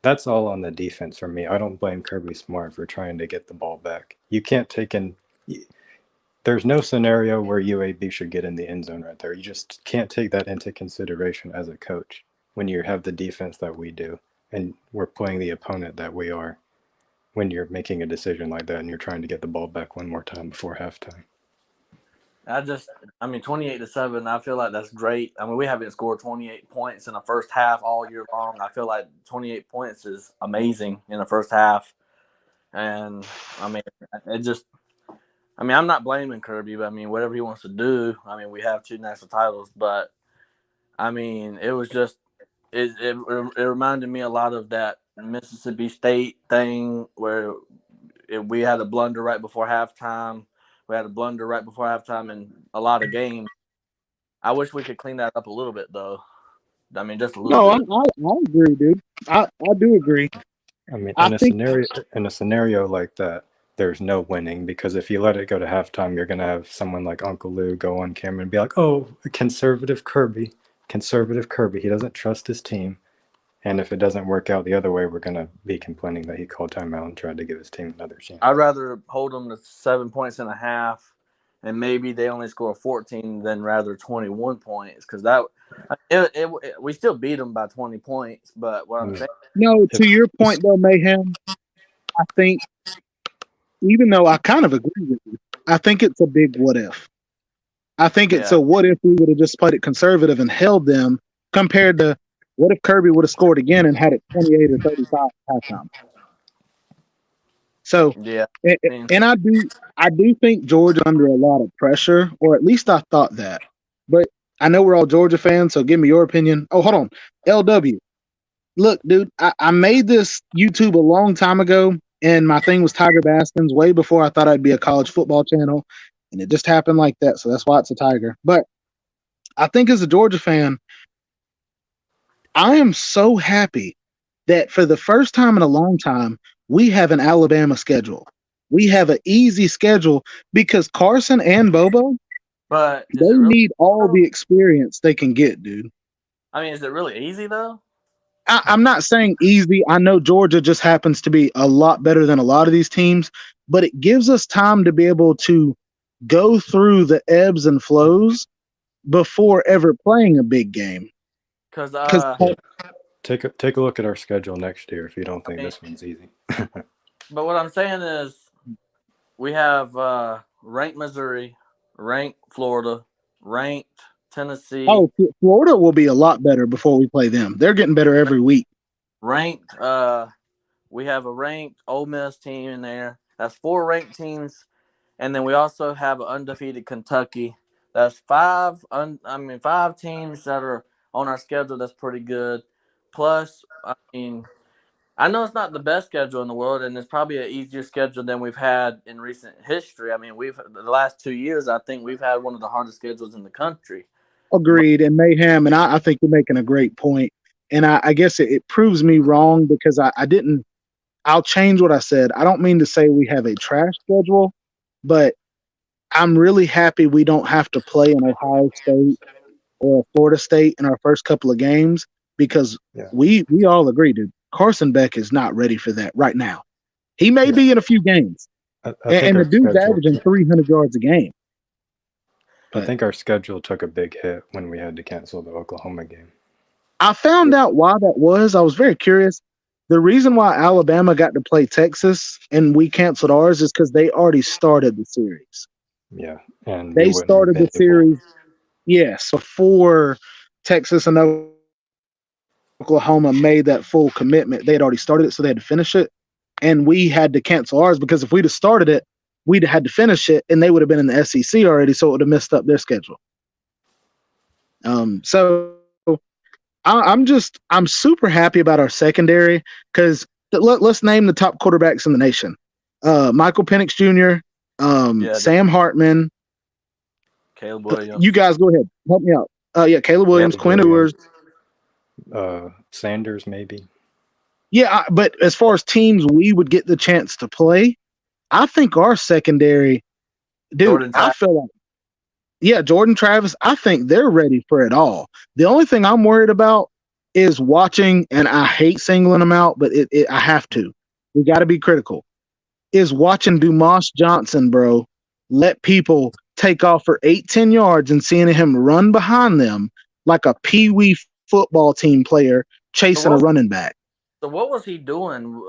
That's all on the defense for me. I don't blame Kirby Smart for trying to get the ball back. You can't there's no scenario where UAB should get in the end zone right there. You just can't take that into consideration as a coach when you have the defense that we do and we're playing the opponent that we are, when you're making a decision like that and you're trying to get the ball back one more time before halftime. 28-7, I feel like that's great. I mean, we haven't scored 28 points in the first half all year long. I feel like 28 points is amazing in the first half. And, I mean, I'm not blaming Kirby, but, I mean, whatever he wants to do, I mean, we have 2 national titles. But, I mean, it was just it reminded me a lot of that Mississippi State thing where we had a blunder right before halftime. We had a blunder right before halftime in a lot of games. I wish we could clean that up a little bit, though. I mean, just a little No, bit. I agree, dude. I do agree. I mean, I in a think scenario like that, there's no winning because if you let it go to halftime, you're gonna have someone like Uncle Lou go on camera and be like, "Oh, conservative Kirby, he doesn't trust his team." And if it doesn't work out the other way, we're gonna be complaining that he called timeout and tried to give his team another chance. I'd rather hold them to 7 points and a half, and maybe they only score 14 than rather 21 points because we still beat them by 20 points. But what I'm saying, no. To your point, though, Mayhem. I think even though I kind of agree with you, I think it's a big what if. I think it's a what if we would have just played it conservative and held them compared to what if Kirby would have scored again and had it 28 or 35 at halftime. So yeah, and I do think Georgia's under a lot of pressure, or at least I thought that. But I know we're all Georgia fans, so give me your opinion. Oh, hold on. LW. Look, dude, I made this YouTube a long time ago, and my thing was Tiger Baskins way before I thought I'd be a college football channel, and it just happened like that, so that's why it's a Tiger. But I think as a Georgia fan, I am so happy that for the first time in a long time, we have an Alabama schedule. We have an easy schedule because Carson and Bobo, but they need all the experience they can get, dude. I mean, is it really easy, though? I'm not saying easy. I know Georgia just happens to be a lot better than a lot of these teams, but it gives us time to be able to go through the ebbs and flows before ever playing a big game. Because take a look at our schedule next year if you don't think this one's easy. But what I'm saying is we have ranked Missouri, ranked Florida, ranked Tennessee. Oh, Florida will be a lot better before we play them. They're getting better every week. Ranked, we have a ranked Ole Miss team in there. That's 4 ranked teams, and then we also have an undefeated Kentucky. That's 5 teams that are on our schedule. That's pretty good. Plus, I mean, I know it's not the best schedule in the world, and it's probably an easier schedule than we've had in recent history. I mean, the last 2 years, I think we've had one of the hardest schedules in the country. Agreed. And Mayhem, and I think you're making a great point. And I guess it proves me wrong because I'll change what I said. I don't mean to say we have a trash schedule, but I'm really happy we don't have to play an Ohio State or a Florida State in our first couple of games because we all agree, dude. Carson Beck is not ready for that right now. He may be in a few games. And the dude's averaging 300 yards a game. I think our schedule took a big hit when we had to cancel the Oklahoma game. I found out why that was. I was very curious. The reason why Alabama got to play Texas and we canceled ours is because they already started the series. Yeah. And they started the series, yes, before Texas and Oklahoma made that full commitment. They had already started it, so they had to finish it. And we had to cancel ours because if we'd have started it, we'd have had to finish it, and they would have been in the SEC already, so it would have messed up their schedule. So I'm super happy about our secondary because let's name the top quarterbacks in the nation: Michael Penix Jr., Sam Hartman, Caleb Williams. You guys go ahead, help me out. Caleb Williams, Quinn Ewers, Sanders, maybe. Yeah, but as far as teams we would get the chance to play, I think our secondary, dude, I feel like, Jordan Travis, I think they're ready for it all. The only thing I'm worried about is watching, and I hate singling them out, but I have to. We got to be critical. Is watching Dumas Johnson, bro, let people take off for 8-10 yards and seeing him run behind them like a peewee football team player chasing a running back. So what was he doing?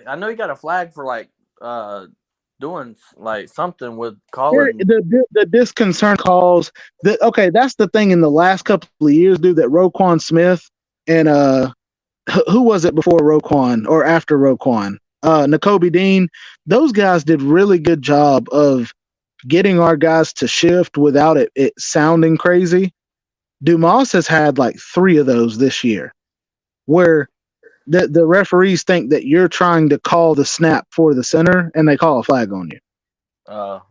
I know he got a flag for doing like something with calling the disconcern calls. That's the thing in the last couple of years, dude. That Roquan Smith and who was it before Roquan or after Roquan? Nakobe Dean. Those guys did really good job of getting our guys to shift without it sounding crazy. Dumas has had like 3 of those this year, where the referees think that you're trying to call the snap for the center, and they call a flag on you.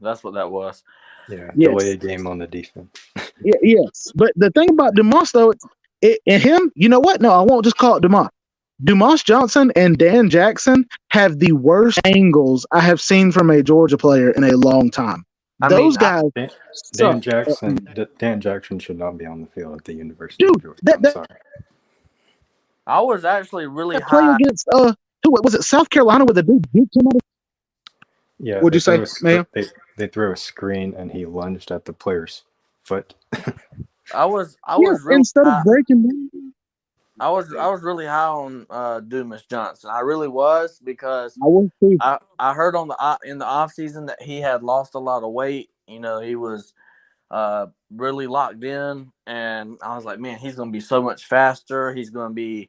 That's what that was. Yeah, Yes. delay a game on the defense. Yes, but the thing about Dumas though, and him, you know what? No, I won't just call it Dumas. Dumas Johnson and Dan Jackson have the worst angles I have seen from a Georgia player in a long time. Those guys. Dan Jackson should not be on the field at the University of Georgia. I'm sorry. I was actually really play high. against who was it? South Carolina with a dude beat him. Yeah. What'd you say, ma'am? They threw a screen and he lunged at the player's foot. I was really instead high. of breaking down. I was really high on Dumas Johnson. I really was, because I heard in the off season that he had lost a lot of weight. You know, he was really locked in, and I was like, man, he's going to be so much faster. He's going to be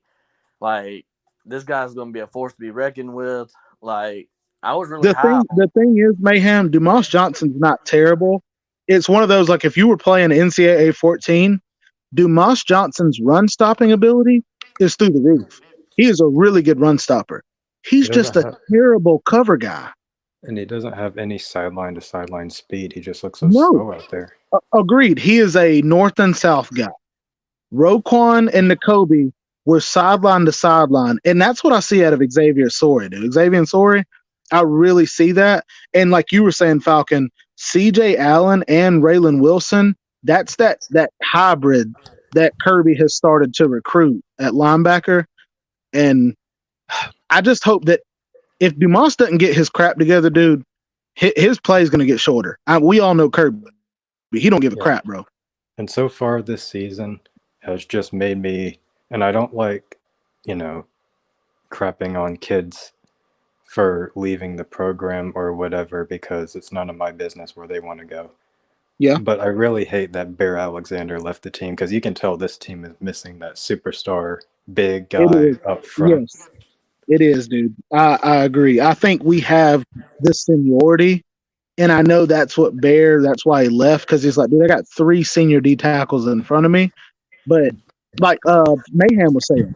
like, this guy's going to be a force to be reckoned with. Like, I was really high. The thing is, Mayhem, Dumas Johnson's not terrible. It's one of those, like, if you were playing NCAA 14, Dumas Johnson's run stopping ability is through the roof. He is a really good run stopper. He's just a terrible cover guy. And he doesn't have any sideline to sideline speed. He just looks so slow out there. Agreed. He is a north and south guy. Roquan and Nakobe were sideline to sideline. And that's what I see out of Xavier Sorey, dude. Xavier Sorey, I really see that. And like you were saying, Falcon, CJ Allen and Raylan Wilson, that's that hybrid that Kirby has started to recruit at linebacker. And I just hope that if Dumas doesn't get his crap together, dude, his play is going to get shorter. We all know Kirby. He don't give a crap, bro. And so far this season has just made me, and I don't like, crapping on kids for leaving the program or whatever, because it's none of my business where they want to go. Yeah. But I really hate that Bear Alexander left the team, because you can tell this team is missing that superstar big guy up front. Yes, it is, dude. I agree. I think we have the seniority, and I know that's why he left, because he's like, dude, I got 3 senior D tackles in front of me. But like Mayhem was saying,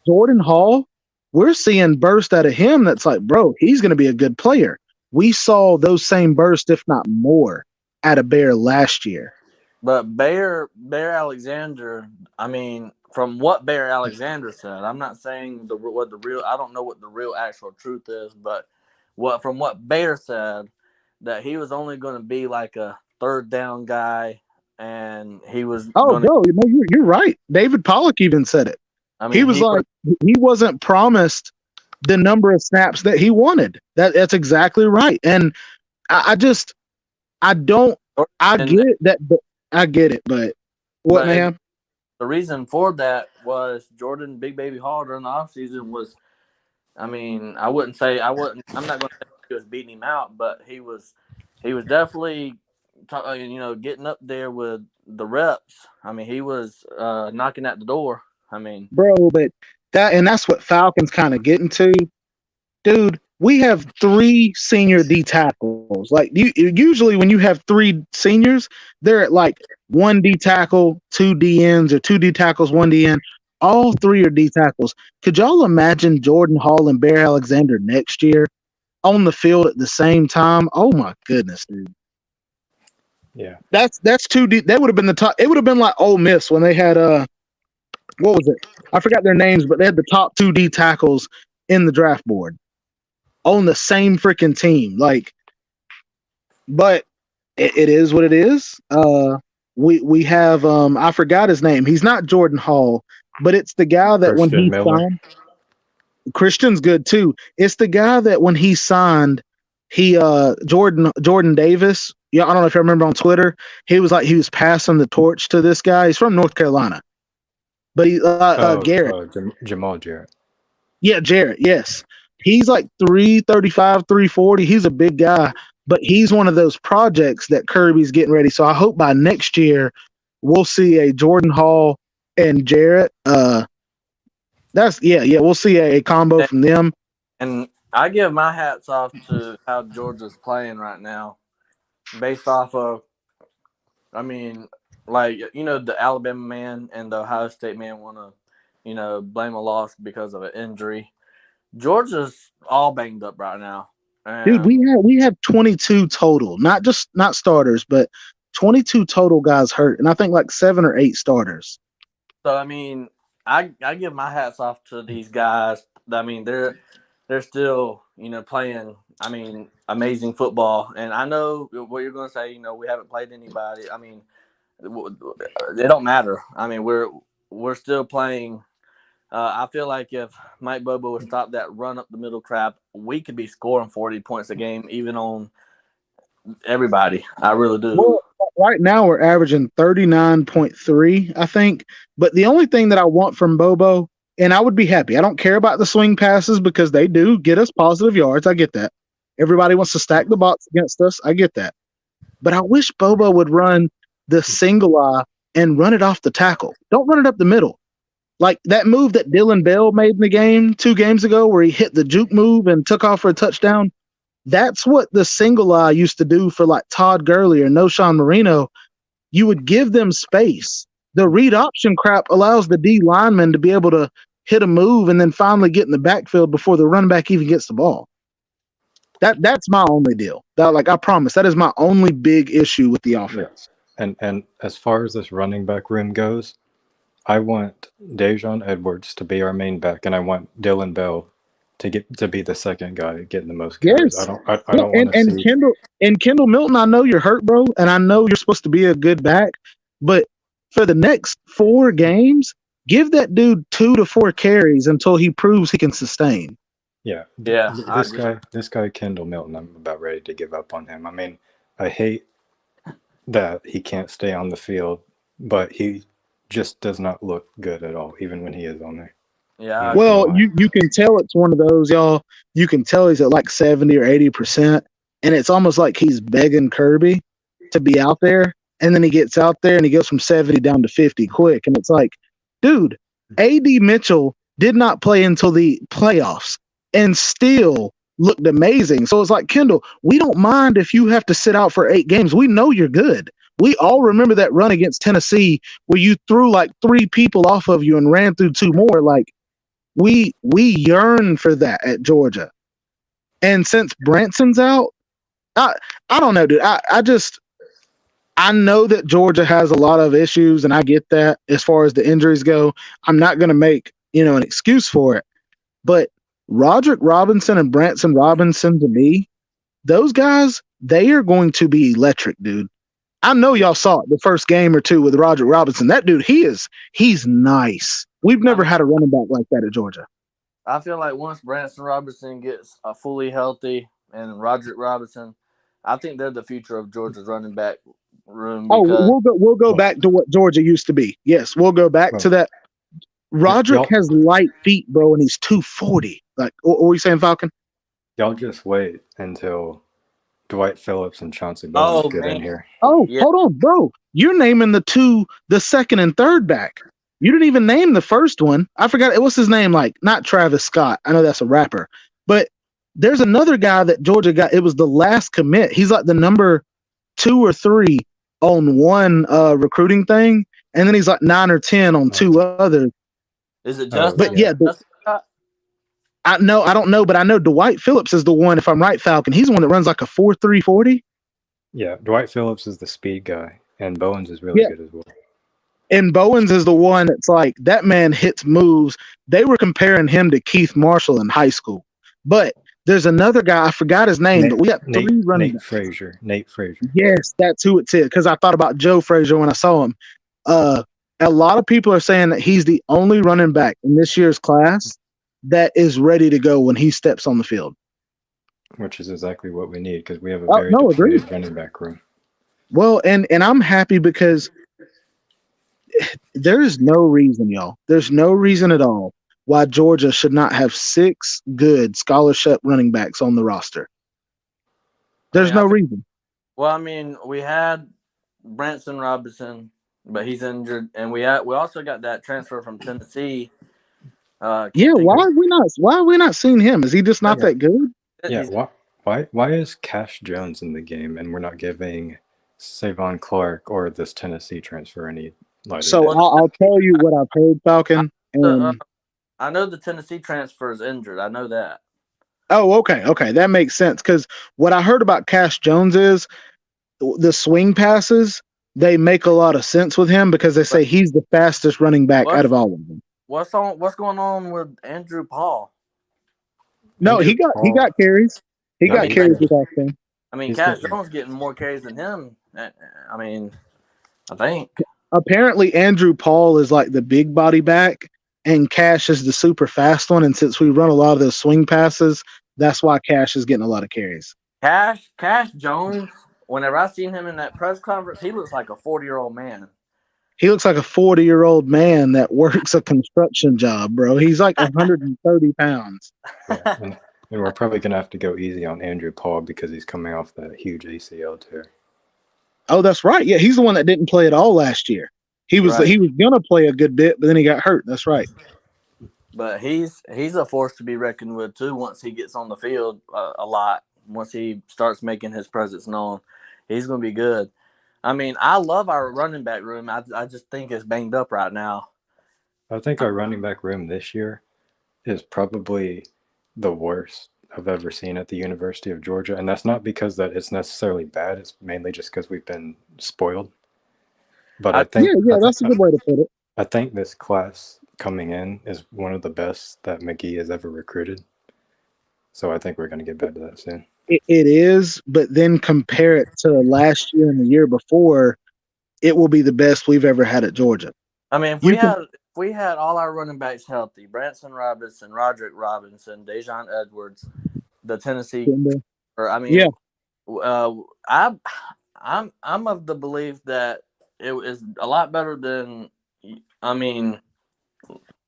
Jordan Hall, we're seeing burst out of him that's like, bro, he's going to be a good player. We saw those same bursts, if not more, out of Bear last year. But Bear Alexander, I mean, from what Bear Alexander said, I'm not saying I don't know what the real actual truth is, but from what Bear said, that he was only going to be like a third down guy, and he was. You're right. David Pollock even said it. I mean, he wasn't promised the number of snaps that he wanted. That's exactly right. And I get it, but what, man? The reason for that was Jordan Big Baby Hall during the offseason was, I mean, I'm not going to say he was beating him out, but he was definitely, getting up there with the reps. I mean, he was knocking at the door. I mean, bro, but that's what Falcon's kind of getting to, dude. We have 3 senior D tackles. Like usually when you have 3 seniors, they're at like 1 D tackle, 2 D ends, or 2 D tackles, 1 D end. All 3 are D tackles. Could y'all imagine Jordan Hall and Bear Alexander next year on the field at the same time? Oh my goodness, dude. Yeah. That's 2 D. That would have been the top. It would have been like Ole Miss when they had what was it? I forgot their names, but they had the top 2 D tackles in the draft board on the same freaking team. Like, but it is what it is. We have I forgot his name. He's not Jordan Hall, but it's the guy that when he signed. Christian's good too. It's the guy that when he signed, Jordan Davis. Yeah, I don't know if you remember on Twitter. He was passing the torch to this guy. He's from North Carolina. But he Garrett. Jamal Jarrett. Yeah, Jarrett, yes. He's like 335, 340. He's a big guy, but he's one of those projects that Kirby's getting ready. So I hope by next year we'll see a Jordan Hall and Jarrett. We'll see a combo from them. And I give my hats off to how Georgia's playing right now, based off of, I mean, like, the Alabama man and the Ohio State man want to blame a loss because of an injury. Georgia's all banged up right now. Dude, we have 22 total, not starters, but 22 total guys hurt, and I think like 7 or 8 starters. So I mean, I give my hats off to these guys. I mean, they're still playing. I mean, amazing football. And I know what you're going to say. We haven't played anybody. I mean, it don't matter. I mean, we're still playing. I feel like if Mike Bobo would stop that run up the middle crap, we could be scoring 40 points a game, even on everybody. I really do. Well, right now we're averaging 39.3, I think. But the only thing that I want from Bobo, and I would be happy. I don't care about the swing passes because they do get us positive yards. I get that. Everybody wants to stack the box against us. I get that. But I wish Bobo would run the single eye and run it off the tackle. Don't run it up the middle. Like that move that Dylan Bell made in the game 2 games ago where he hit the juke move and took off for a touchdown. That's what the single eye used to do for like Todd Gurley or Noshawn Marino. You would give them space. The read option crap allows the D lineman to be able to hit a move and then finally get in the backfield before the running back even gets the ball. That's my only deal. I promise, that is my only big issue with the offense. Yeah. And as far as this running back room goes, I want Dejon Edwards to be our main back, and I want Dylan Bell to be the second guy getting the most carries. Yes. I don't want to see Kendall Milton, I know you're hurt, bro, and I know you're supposed to be a good back, but for the next 4 games, give that dude 2 to 4 carries until he proves he can sustain. Yeah. This guy Kendall Milton, I'm about ready to give up on him. I mean, I hate that he can't stay on the field, but he just does not look good at all, even when he is on there. Yeah. Well, you can tell it's one of those, y'all. You can tell he's at like 70 or 80%, and it's almost like he's begging Kirby to be out there, and then he gets out there and he goes from 70 down to 50 quick, and it's like, dude, A.D. Mitchell did not play until the playoffs and still looked amazing. So it's like, Kendall, we don't mind if you have to sit out for 8 games. We know you're good. We all remember that run against Tennessee where you threw like 3 people off of you and ran through 2 more. Like, we yearn for that at Georgia. And since Branson's out, I don't know, dude. I know that Georgia has a lot of issues, and I get that as far as the injuries go. I'm not going to make, an excuse for it. But Roderick Robinson and Branson Robinson, to me, those guys, they are going to be electric, dude. I know y'all saw it the first game or 2 with Roderick Robinson. That dude, he's nice. We've never had a running back like that at Georgia. I feel like once Branson Robinson gets fully healthy and Roderick Robinson, I think they're the future of Georgia's running back room. We'll go back to what Georgia used to be. Yes, we'll go back to that. Roderick has light feet, bro, and he's 240. Like, what were you saying, Falcon? Y'all just wait until Dwight Phillips and Chauncey Bowens get in here. Oh, yeah. Hold on, bro. You're naming the second and third back. You didn't even name the first one. I forgot. What's his name? Like, not Travis Scott. I know that's a rapper. But there's another guy that Georgia got. It was the last commit. He's like the number 2 or 3 on one recruiting thing. And then he's like 9 or 10 on 2 others. Is it Justin? But yeah, I don't know, but I know Dwight Phillips is the one, if I'm right, Falcon. He's the one that runs like a 4.3 40. Yeah, Dwight Phillips is the speed guy, and Bowens is really good as well. And Bowens is the one that's like, that man hits moves. They were comparing him to Keith Marshall in high school. But there's another guy, I forgot his name, but we got 3 running backs. Nate Frazier. Yes, that's who it's because I thought about Joe Frazier when I saw him. A lot of people are saying that he's the only running back in this year's class that is ready to go when he steps on the field. Which is exactly what we need because we have a very depleted running back room. Well, and I'm happy because there is no reason, y'all. There's no reason at all why Georgia should not have 6 good scholarship running backs on the roster. There's no reason. Well, I mean, we had Branson Robinson, but he's injured, and we also got that transfer from Tennessee. Why are we not seeing him? Is he just not that good? Yeah, why is Cash Jones in the game and we're not giving Savon Clark or this Tennessee transfer any light? So I'll tell you what I've heard, Falcon. And I know the Tennessee transfer is injured. I know that. oh, okay, that makes sense. Because what I heard about Cash Jones is the swing passes. They make a lot of sense with him because they say he's the fastest running back out of all of them. What's going on with Andrew Paul? No, Andrew he got Paul, carries. He I got mean, carries with Austin. I mean, He's Cash getting- Jones getting more carries than him. I mean, I think. Apparently, Andrew Paul is like the big body back, and Cash is the super fast one. And since we run a lot of those swing passes, that's why Cash is getting a lot of carries. Cash Jones, whenever I seen him in that press conference, he looks like a 40-year-old man. He looks like a 40-year-old man that works a construction job, bro. He's like 130 pounds. yeah, and we're probably going to have to go easy on Andrew Paul because he's coming off that huge ACL tear. Oh, that's right. Yeah, he's the one that didn't play at all last year. He was gonna play a good bit, but then he got hurt. That's right. But he's a force to be reckoned with too. Once he gets on the field a lot, once he starts making his presence known, he's going to be good. I mean, I love our running back room. I just think it's banged up right now. I think our running back room this year is probably the worst I've ever seen at the University of Georgia. And that's not because that it's necessarily bad. It's mainly just because we've been spoiled. But I think that's a good way to put it. I think this class coming in is one of the best that McGee has ever recruited. So I think we're going to get back to that soon. It is, but then compare it to last year and the year before, it will be the best we've ever had at Georgia. I mean, if we had all our running backs healthy, Branson Robinson, Roderick Robinson, Dejon Edwards, the Tennessee, I'm of the belief that it is a lot better than, I mean,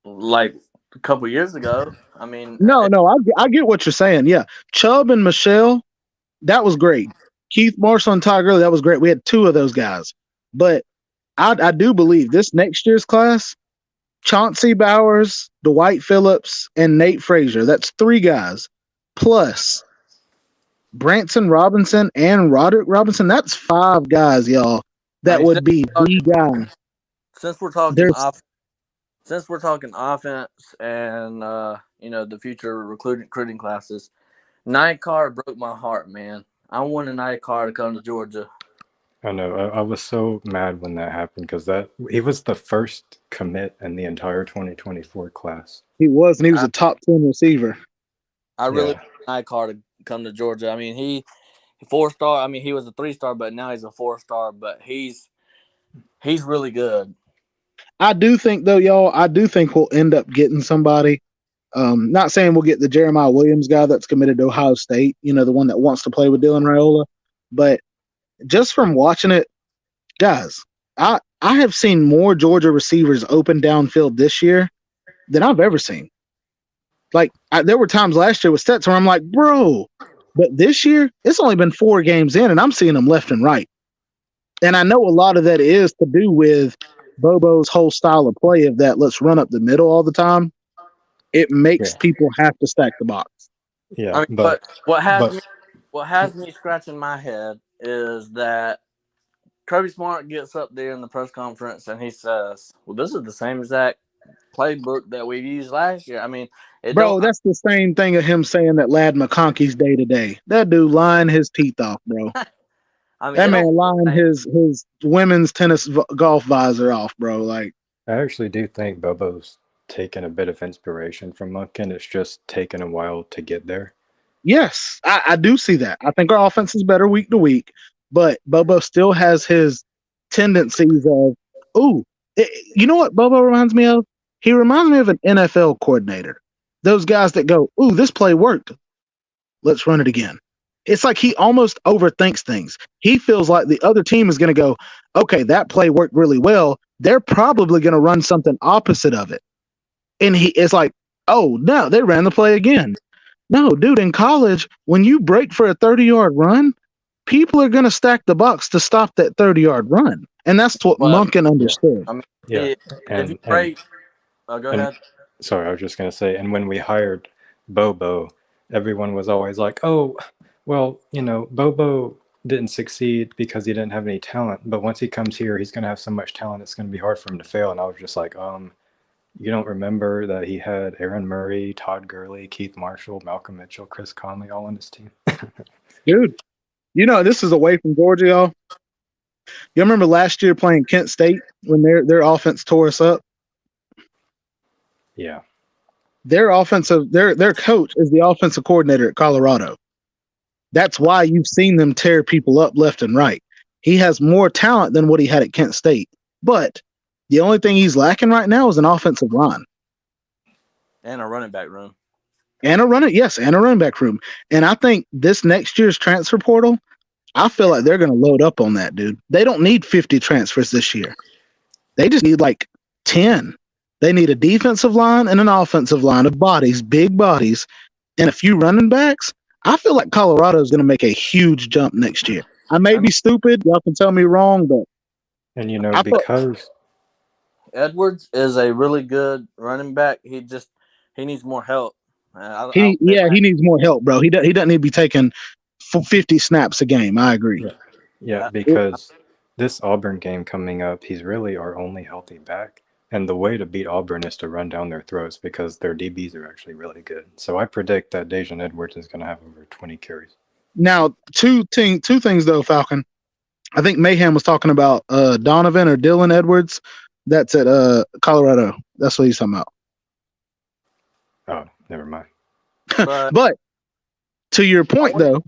like a couple years ago. I mean, I get what you're saying. Yeah, Chubb and Michelle, that was great. Keith Marshall and Ty Gurley, that was great. We had two of those guys, but I do believe this next year's class, Chauncey Bowers, Dwight Phillips, and Nate Frazier. That's three guys, plus Branson Robinson and Roderick Robinson. That's five guys, y'all. That would be the guy. Since we're talking offense and the future recruiting classes, Nycar broke my heart, man. I wanted Nycar to come to Georgia. I know. I was so mad when that happened because he was the first commit in the entire 2024 class. He was, and he was a top 10 receiver. I really want Nycar to come to Georgia. I mean, he 4-star. I mean, he was a 3-star, but now he's a 4-star. But he's really good. I do think, though, y'all, we'll end up getting somebody. Not saying we'll get the Jeremiah Williams guy that's committed to Ohio State, the one that wants to play with Dylan Raiola. But just from watching it, guys, I have seen more Georgia receivers open downfield this year than I've ever seen. Like, there were times last year with Stetson where I'm like, bro, but this year, it's only been 4 games in, and I'm seeing them left and right. And I know a lot of that is to do with Bobo's whole style of play of that let's run up the middle all the time. It makes people have to stack the box. Yeah, I mean, but what has me scratching my head is that Kirby Smart gets up there in the press conference and he says, well, this is the same exact playbook that we used last year. I mean, that's the same thing of him saying that Ladd McConkey's day to day. That dude lying his teeth off, bro. I mean, that man lying his women's tennis golf visor off, bro. Like, I actually do think Bobo's taken a bit of inspiration from Monken. It's just taken a while to get there. Yes, I do see that. I think our offense is better week to week, but Bobo still has his tendencies of, you know what Bobo reminds me of? He reminds me of an NFL coordinator. Those guys that go, this play worked. Let's run it again. It's like he almost overthinks things. He feels like the other team is going to go, okay, that play worked really well. They're probably going to run something opposite of it. And it's like, oh, no, they ran the play again. No, dude, in college, when you break for a 30-yard run, people are going to stack the box to stop that 30-yard run. And that's what Monken understood. I mean, if you break, go ahead. Sorry, I was just going to say, and when we hired Bobo, everyone was always like, oh, well, Bobo didn't succeed because he didn't have any talent. But once he comes here, he's going to have so much talent, it's going to be hard for him to fail. And I was just like, You don't remember that he had Aaron Murray, Todd Gurley, Keith Marshall, Malcolm Mitchell, Chris Conley all on his team? Dude, this is away from Georgia, y'all. You remember last year playing Kent State when their offense tore us up? Yeah. Their coach is the offensive coordinator at Colorado. That's why you've seen them tear people up left and right. He has more talent than what he had at Kent State. But the only thing he's lacking right now is an offensive line. And a running back room. And a running back room. And I think this next year's transfer portal, I feel like they're going to load up on that, dude. They don't need 50 transfers this year. They just need like 10. They need a defensive line and an offensive line of bodies, big bodies, and a few running backs. I feel like Colorado is going to make a huge jump next year. I may be stupid. Y'all can tell me wrong, but And because Edwards is a really good running back. He needs more help. he needs more help, bro. He doesn't need to be taking 50 snaps a game. I agree. Yeah, because this Auburn game coming up, he's really our only healthy back. And the way to beat Auburn is to run down their throats because their DBs are actually really good. So I predict that Dejan Edwards is going to have over 20 carries. Now, two things though, Falcon. I think Mayhem was talking about Donovan or Dylan Edwards. That's at Colorado. That's what he's talking about. Oh, never mind. But to your point, though,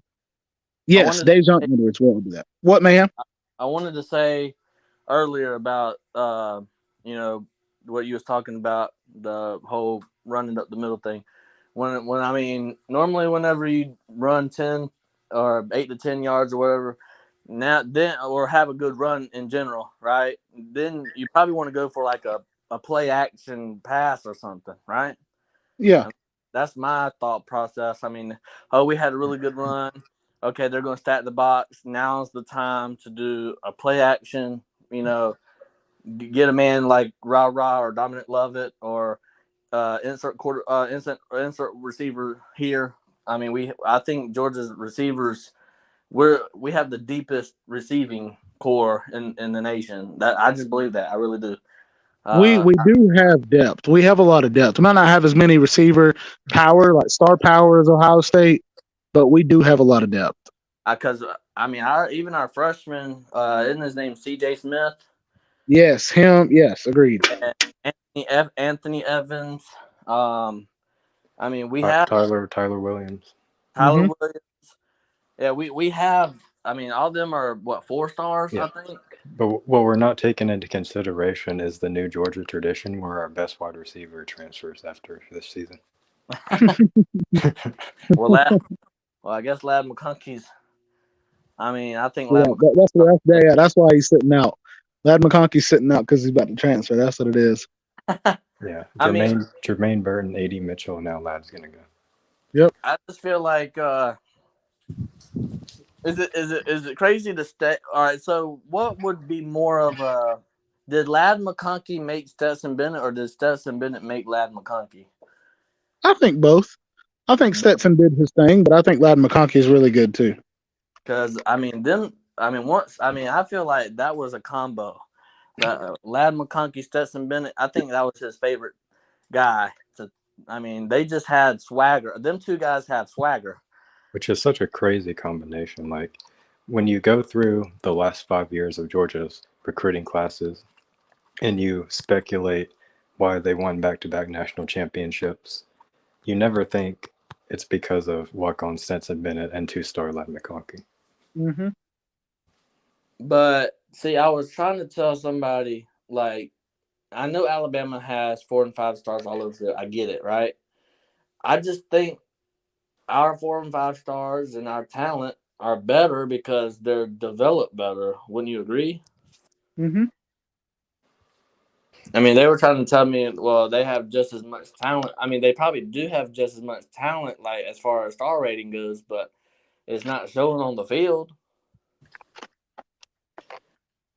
yes, Dejan Edwards will do that. What, Mayhem? I wanted to say earlier about what you was talking about, the whole running up the middle thing. Normally whenever you run 10 or 8 to 10 yards or whatever, or have a good run in general, right? Then you probably want to go for like a play action pass or something, right? Yeah. That's my thought process. We had a really good run. Okay, they're going to stack the box. Now's the time to do a play action, get a man like Ra or Dominic Lovett or insert receiver here. I think Georgia's receivers, we have the deepest receiving core in the nation. That I just believe that. I really do. We do have depth. We have a lot of depth. We might not have as many receiver power, like star power as Ohio State, but we do have a lot of depth. Because even our freshman, isn't his name C.J. Smith? Yes, him. Yes, agreed. Anthony Evans. We have Tyler Williams. Williams. Yeah, we have. All of them are 4 stars, yeah. I think. But what we're not taking into consideration is the new Georgia tradition where our best wide receiver transfers after this season. I guess Ladd McConkey's. I think that's why he's sitting out. Ladd McConkey's sitting out because he's about to transfer. That's what it is. Yeah, Jermaine Burton, A.D. Mitchell, now Ladd's gonna go. Yep. I just feel like is it crazy to stay? All right, so what would be more of a? Did Ladd McConkey make Stetson Bennett, or did Stetson Bennett make Ladd McConkey? I think both. I think Stetson did his thing, but I think Ladd McConkey is really good too. Because I feel like that was a combo. Ladd McConkey, Stetson Bennett. I think that was his favorite guy. They just had swagger. Them two guys had swagger. Which is such a crazy combination. Like, when you go through the last 5 years of Georgia's recruiting classes and you speculate why they won back-to-back national championships, you never think it's because of walk-on Stetson Bennett and 2-star Ladd McConkey. Mm-hmm. But, see, I was trying to tell somebody, like, I know Alabama has 4 and 5 stars all over it. I get it, right? I just think our 4 and 5 stars and our talent are better because they're developed better. Wouldn't you agree? Mm-hmm. They were trying to tell me, well, they have just as much talent. They probably do have just as much talent, like as far as star rating goes, but it's not showing on the field.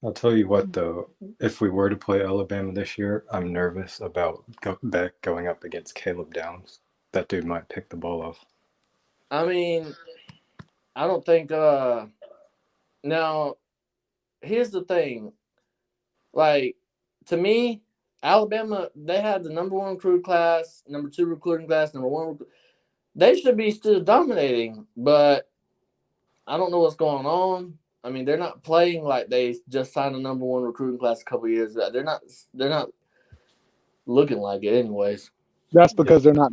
I'll tell you what, though, if we were to play Alabama this year, I'm nervous about Beck going up against Caleb Downs. That dude might pick the ball off. I don't think now, here's the thing. Like, to me, Alabama, they had the number 1 recruit class, number 2 recruiting class, number 1. They should be still dominating, but I don't know what's going on. I mean, they're not playing like they just signed a number 1 recruiting class a couple years ago. They're not looking like it, anyways. That's because they're not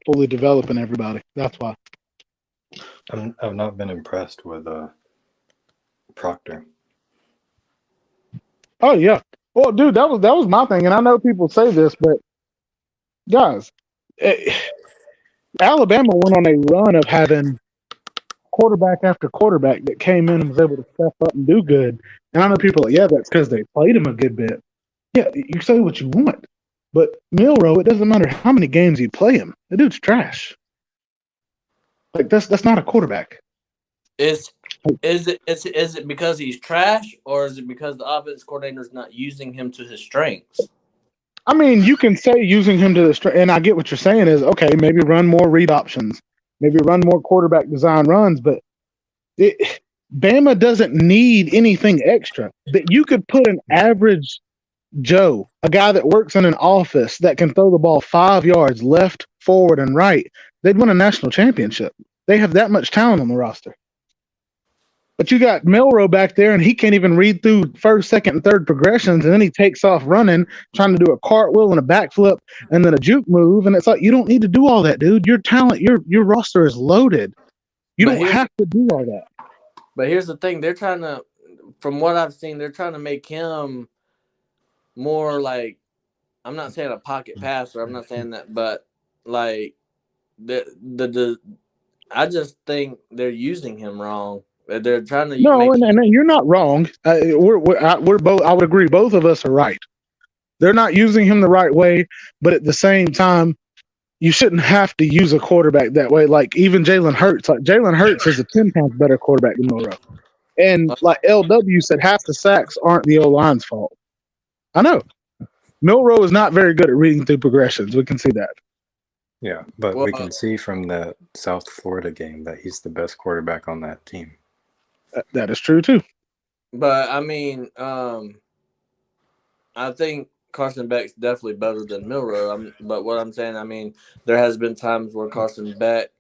fully developing everybody. That's why. I've not been impressed with Proctor. Oh yeah. Well, dude, that was my thing, and I know people say this, but guys, Alabama went on a run of having quarterback after quarterback that came in and was able to step up and do good. And I know people are like, yeah, that's because they played him a good bit. Yeah, you say what you want, but Milroe, it doesn't matter how many games you play him. The dude's trash. Like that's not a quarterback. Is it because he's trash, or is it because the offense coordinator is not using him to his strengths? I mean, you can say using him to the strength, and I get what you're saying is, okay, maybe run more read options, maybe run more quarterback design runs, but Bama doesn't need anything extra. But you could put an average Joe, a guy that works in an office that can throw the ball 5 yards left, forward, and right, they'd win a national championship. They have that much talent on the roster. But you got Milroe back there, and he can't even read through first, second, and third progressions, and then he takes off running, trying to do a cartwheel and a backflip, and then a juke move, and it's like, you don't need to do all that, dude. Your talent, your roster is loaded. You don't have to do all that. But here's the thing. They're trying to, from what I've seen, they're trying to make him more like, I'm not saying a pocket passer, I'm not saying that, but like I just think they're using him wrong. They're trying to and you're not wrong. We're both. I would agree. Both of us are right. They're not using him the right way, but at the same time, you shouldn't have to use a quarterback that way. Like even Jalen Hurts. Like Jalen Hurts is a 10 times better quarterback than Milroe. And like LW said, half the sacks aren't the O-line's fault. I know. Milroe is not very good at reading through progressions. We can see that. Yeah, but we can see from the South Florida game that he's the best quarterback on that team. That is true too. But I mean, I think Carson Beck's definitely better than Milroe. But what I'm saying, I mean, there has been times where Carson Beck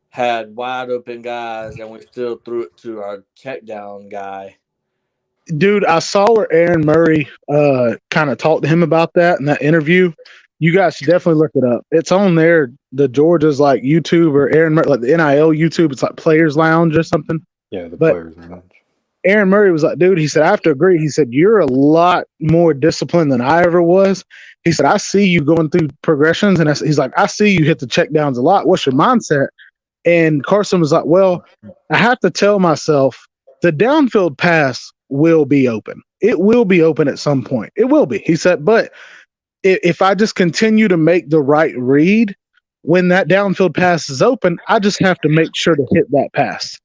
had wide open guys, and we still threw it to our check down guy. Dude, I saw where Aaron Murray kind of talked to him about that in that interview. You guys should definitely look it up. It's on there. The Georgia's like YouTube or Aaron Murray, like the NIL YouTube. It's like Players Lounge or something. Yeah, Players Lounge. Aaron Murray was like, dude, he said, I have to agree. He said, you're a lot more disciplined than I ever was. He said, I see you going through progressions. And he's like, I see you hit the check downs a lot. What's your mindset? And Carson was like, well, I have to tell myself the downfield pass will be open. It will be open at some point. It will be. He said, but if I just continue to make the right read, when that downfield pass is open, I just have to make sure to hit that pass.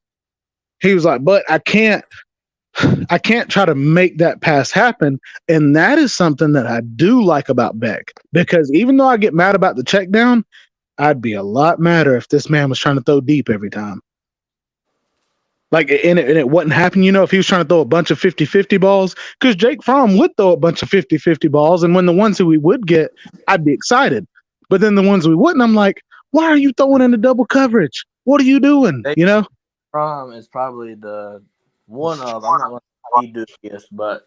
He was like, but I can't try to make that pass happen. And that is something that I do like about Beck, because even though I get mad about the check down, I'd be a lot madder if this man was trying to throw deep every time. Like, and it wouldn't happen, if he was trying to throw a bunch of 50-50 balls, because Jake Fromm would throw a bunch of 50-50 balls. And when the ones who we would get, I'd be excited. But then the ones we wouldn't, I'm like, why are you throwing into double coverage? What are you doing? Fromm is probably the one of, I'm not going to say the dukiest, but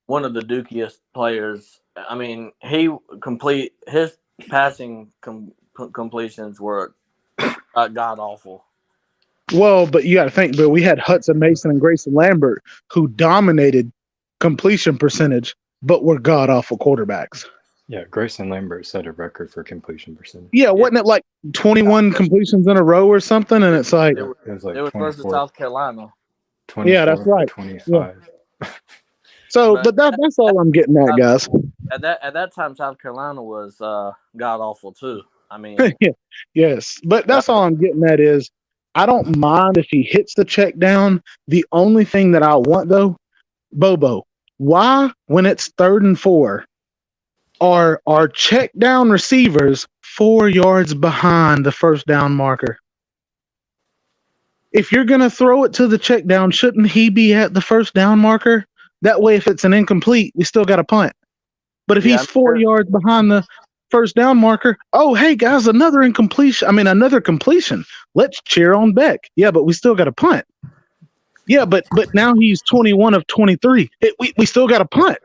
one of the dukiest players. I mean, his passing completions were god awful. Well, but you got to think, but we had Hudson Mason and Grayson Lambert who dominated completion percentage, but were god awful quarterbacks. Yeah, Grayson Lambert set a record for completion percentage. Yeah, wasn't it like 21 completions in a row or something? And it's like it was versus South Carolina. Yeah, that's right. 25. Yeah. So, but that's all I'm getting at, guys. At that time, South Carolina was god awful too. I mean, yes, but that's all I'm getting at is I don't mind if he hits the check down. The only thing that I want though, Bobo, why when it's 3rd and 4? Are our check down receivers 4 yards behind the first down marker? If you're going to throw it to the check down, shouldn't he be at the first down marker? That way, if it's an incomplete, we still got a punt. But if Yeah, he's 4 yards behind the first down marker, oh, hey, guys, another completion. Let's cheer on Beck. Yeah, but we still got a punt. Yeah, but now he's 21 of 23. We still got a punt.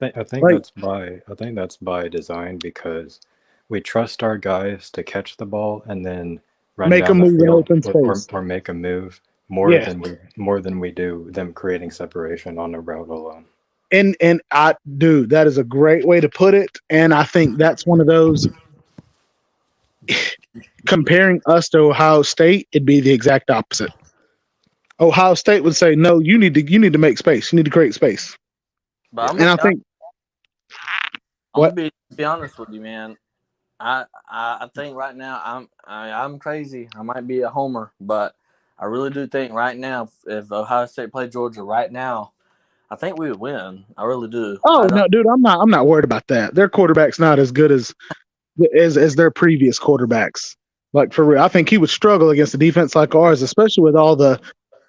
I think Like- that's by design because we trust our guys to catch the ball and then run Make down a the move in field open space. or make a move more Yeah. than we do them creating separation on a route alone. And that is a great way to put it. And I think that's one of those comparing us to Ohio State, it'd be the exact opposite. Ohio State would say, no, you need to make space. You need to create space. But And I think I'm what? gonna be honest with you, man. I think right now I'm crazy. I might be a homer, but I really do think right now if Ohio State played Georgia right now, I think we would win. I really do. Oh no, dude, I'm not worried about that. Their quarterback's not as good as their previous quarterbacks. Like for real, I think he would struggle against a defense like ours, especially with all the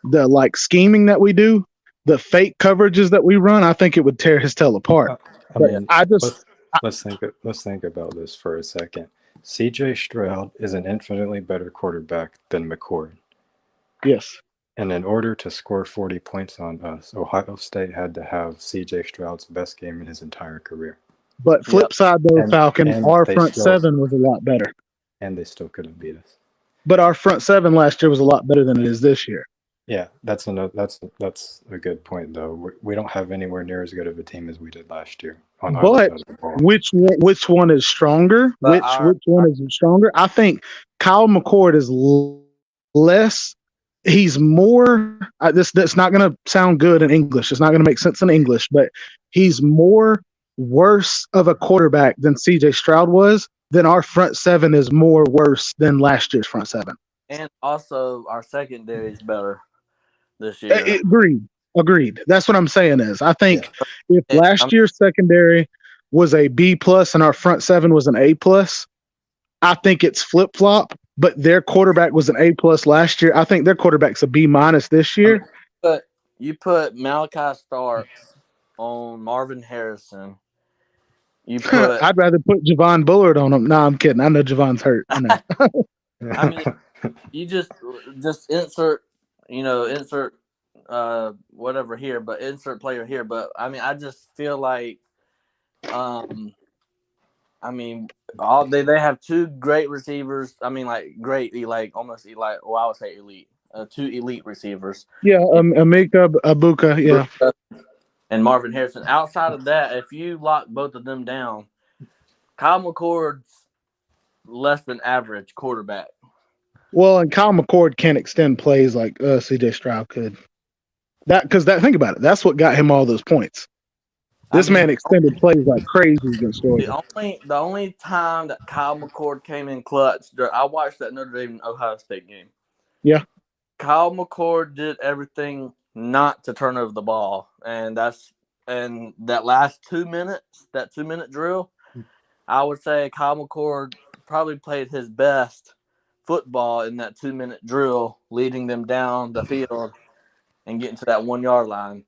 like scheming that we do, the fake coverages that we run. I think it would tear his tail apart. I But mean, I just let's think about this for a second. CJ Stroud is an infinitely better quarterback than McCord. yes. And in order to score 40 points on us, Ohio State had to have CJ Stroud's best game in his entire career. But flip side though, And- Falcon, and our they front still- seven was a lot better. And they still couldn't beat us. But our front seven last year was a lot better than it is this year. Yeah, that's a good point though. We don't have anywhere near as good of a team as we did last year on either But side of the ball. which one is stronger? But Which one is stronger? I think Kyle McCord is less. He's more. That's not going to sound good in English. It's not going to make sense in English. But he's more worse of a quarterback than C.J. Stroud was. Then our front seven is more worse than last year's front seven. And also our secondary is better this year. Agreed. That's what I'm saying is I think if And last year's secondary was a B plus and our front seven was an A plus, I think it's flip flop. But their quarterback was an A plus last year. I think their quarterback's a B minus this year. But you put Malachi Starks on Marvin Harrison. You put I'd rather put Javon Bullard on him. No, I'm kidding. I know Javon's hurt. I know. I mean, you just insert whatever here, but insert player here. But I mean, I just feel like, I mean, they have two great receivers. I mean, like great, like almost elite. Well, I would say elite. Two elite receivers. Yeah, Emeka Abuka. Yeah, and Marvin Harrison. Outside of that, if you lock both of them down, Kyle McCord's less than average quarterback. Well, and Kyle McCord can't extend plays like C.J. Stroud could. Think about it. That's what got him all those points. This man extended plays like crazy against Georgia. The only time that Kyle McCord came in clutch, I watched that Notre Dame Ohio State game. Yeah. Kyle McCord did everything not to turn over the ball, and that last 2 minutes, that 2-minute drill, I would say Kyle McCord probably played his best football in that 2-minute drill, leading them down the field and getting to that 1 yard line.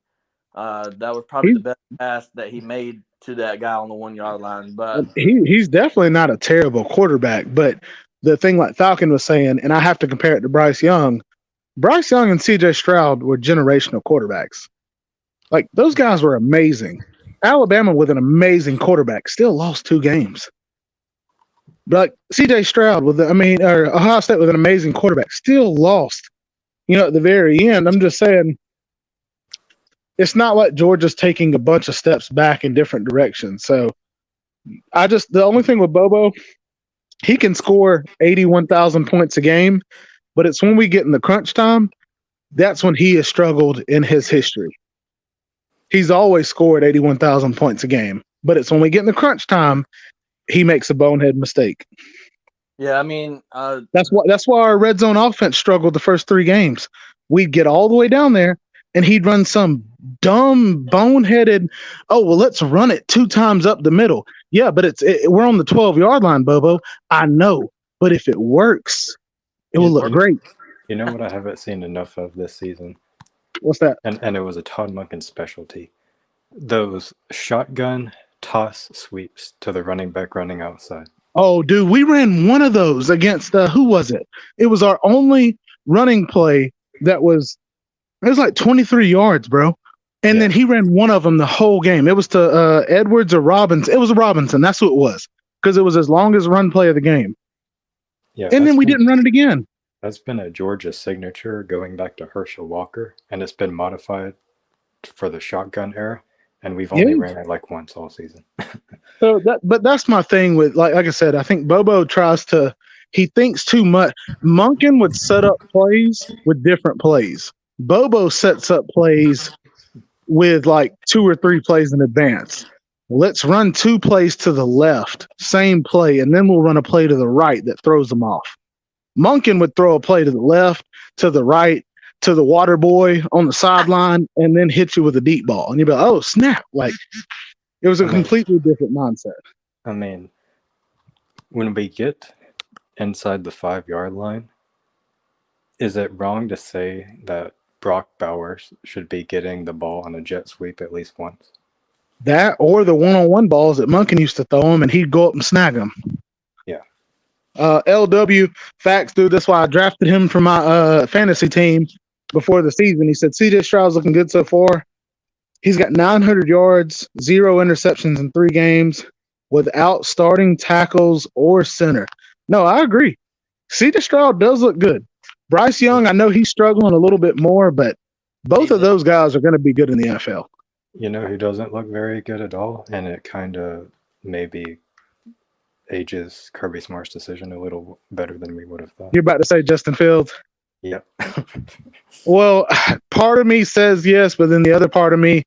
That was probably the best pass that he made to that guy on the 1 yard line. But he's definitely not a terrible quarterback. But the thing like Falcon was saying, and I have to compare it to Bryce Young and C.J. Stroud were generational quarterbacks. Like those guys were amazing. Alabama with an amazing quarterback still lost 2 games. But like C.J. Stroud or Ohio State with an amazing quarterback still lost. At the very end, I'm just saying, it's not like Georgia's taking a bunch of steps back in different directions. So the only thing with Bobo, he can score 81,000 points a game, but it's when we get in the crunch time, that's when he has struggled in his history. He's always scored 81,000 points a game, but it's when we get in the crunch time, he makes a bonehead mistake. yeah, I mean, That's why our red zone offense struggled the first 3 games. We'd get all the way down there, and he'd run some dumb, boneheaded, let's run it 2 times up the middle. Yeah, but we're on the 12-yard line, Bobo. I know, but if it works, it will look great. You know what I haven't seen enough of this season? What's that? And it was a Todd Monken specialty. Those shotgun toss sweeps to the running back running outside. Oh, dude, we ran one of those against who was it? It was our only running play that was it was like 23 yards, bro. And then he ran one of them the whole game. It was to Edwards or Robinson. It was Robinson. That's who it was because it was as long as run play of the game. Yeah, And then we didn't run it again. That's been a Georgia signature going back to Herschel Walker, and it's been modified for the shotgun era, and we've only ran it like once all season. So but that's my thing with like I said, I think Bobo he thinks too much. Monken would set up plays with different plays. Bobo sets up plays with like 2 or 3 plays in advance. Let's run 2 plays to the left, same play, and then we'll run a play to the right that throws them off. Monken would throw a play to the left, to the right, to the water boy on the sideline, and then hit you with a deep ball. And you'd be like, oh, snap. Like, it was a completely different mindset. I mean, when we get inside the 5-yard line, is it wrong to say that Brock Bowers should be getting the ball on a jet sweep at least once? That or the one-on-one balls that Monken used to throw him, and he'd go up and snag them. Yeah. LW, facts, dude. That's why I drafted him for my fantasy team before the season. He said, CJ Stroud's looking good so far. He's got 900 yards, 0 interceptions in 3 games without starting tackles or center. No, I agree. CJ Stroud does look good. Bryce Young, I know he's struggling a little bit more, but both of those guys are going to be good in the NFL. You know who doesn't look very good at all, and it kind of maybe ages Kirby Smart's decision a little better than we would have thought. You're about to say Justin Fields? Yep. Well, part of me says yes, but then the other part of me,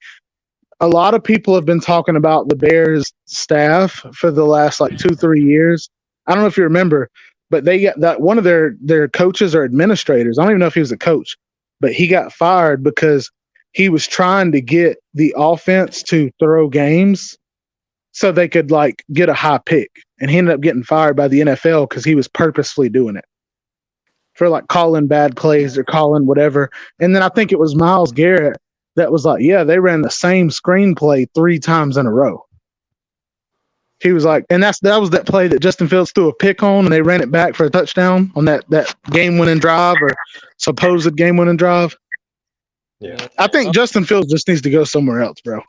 a lot of people have been talking about the Bears staff for the last like 2-3 years. I don't know if you remember, but they got that one of their coaches or administrators. I don't even know if he was a coach, but he got fired because he was trying to get the offense to throw games so they could like get a high pick. And he ended up getting fired by the NFL because he was purposefully doing it for like calling bad plays or calling whatever. And then I think it was Myles Garrett that was like, yeah, they ran the same screenplay 3 times in a row. He was like, and that was that play that Justin Fields threw a pick on and they ran it back for a touchdown on that game-winning drive or supposed game-winning drive. Yeah. I think Justin Fields just needs to go somewhere else, bro.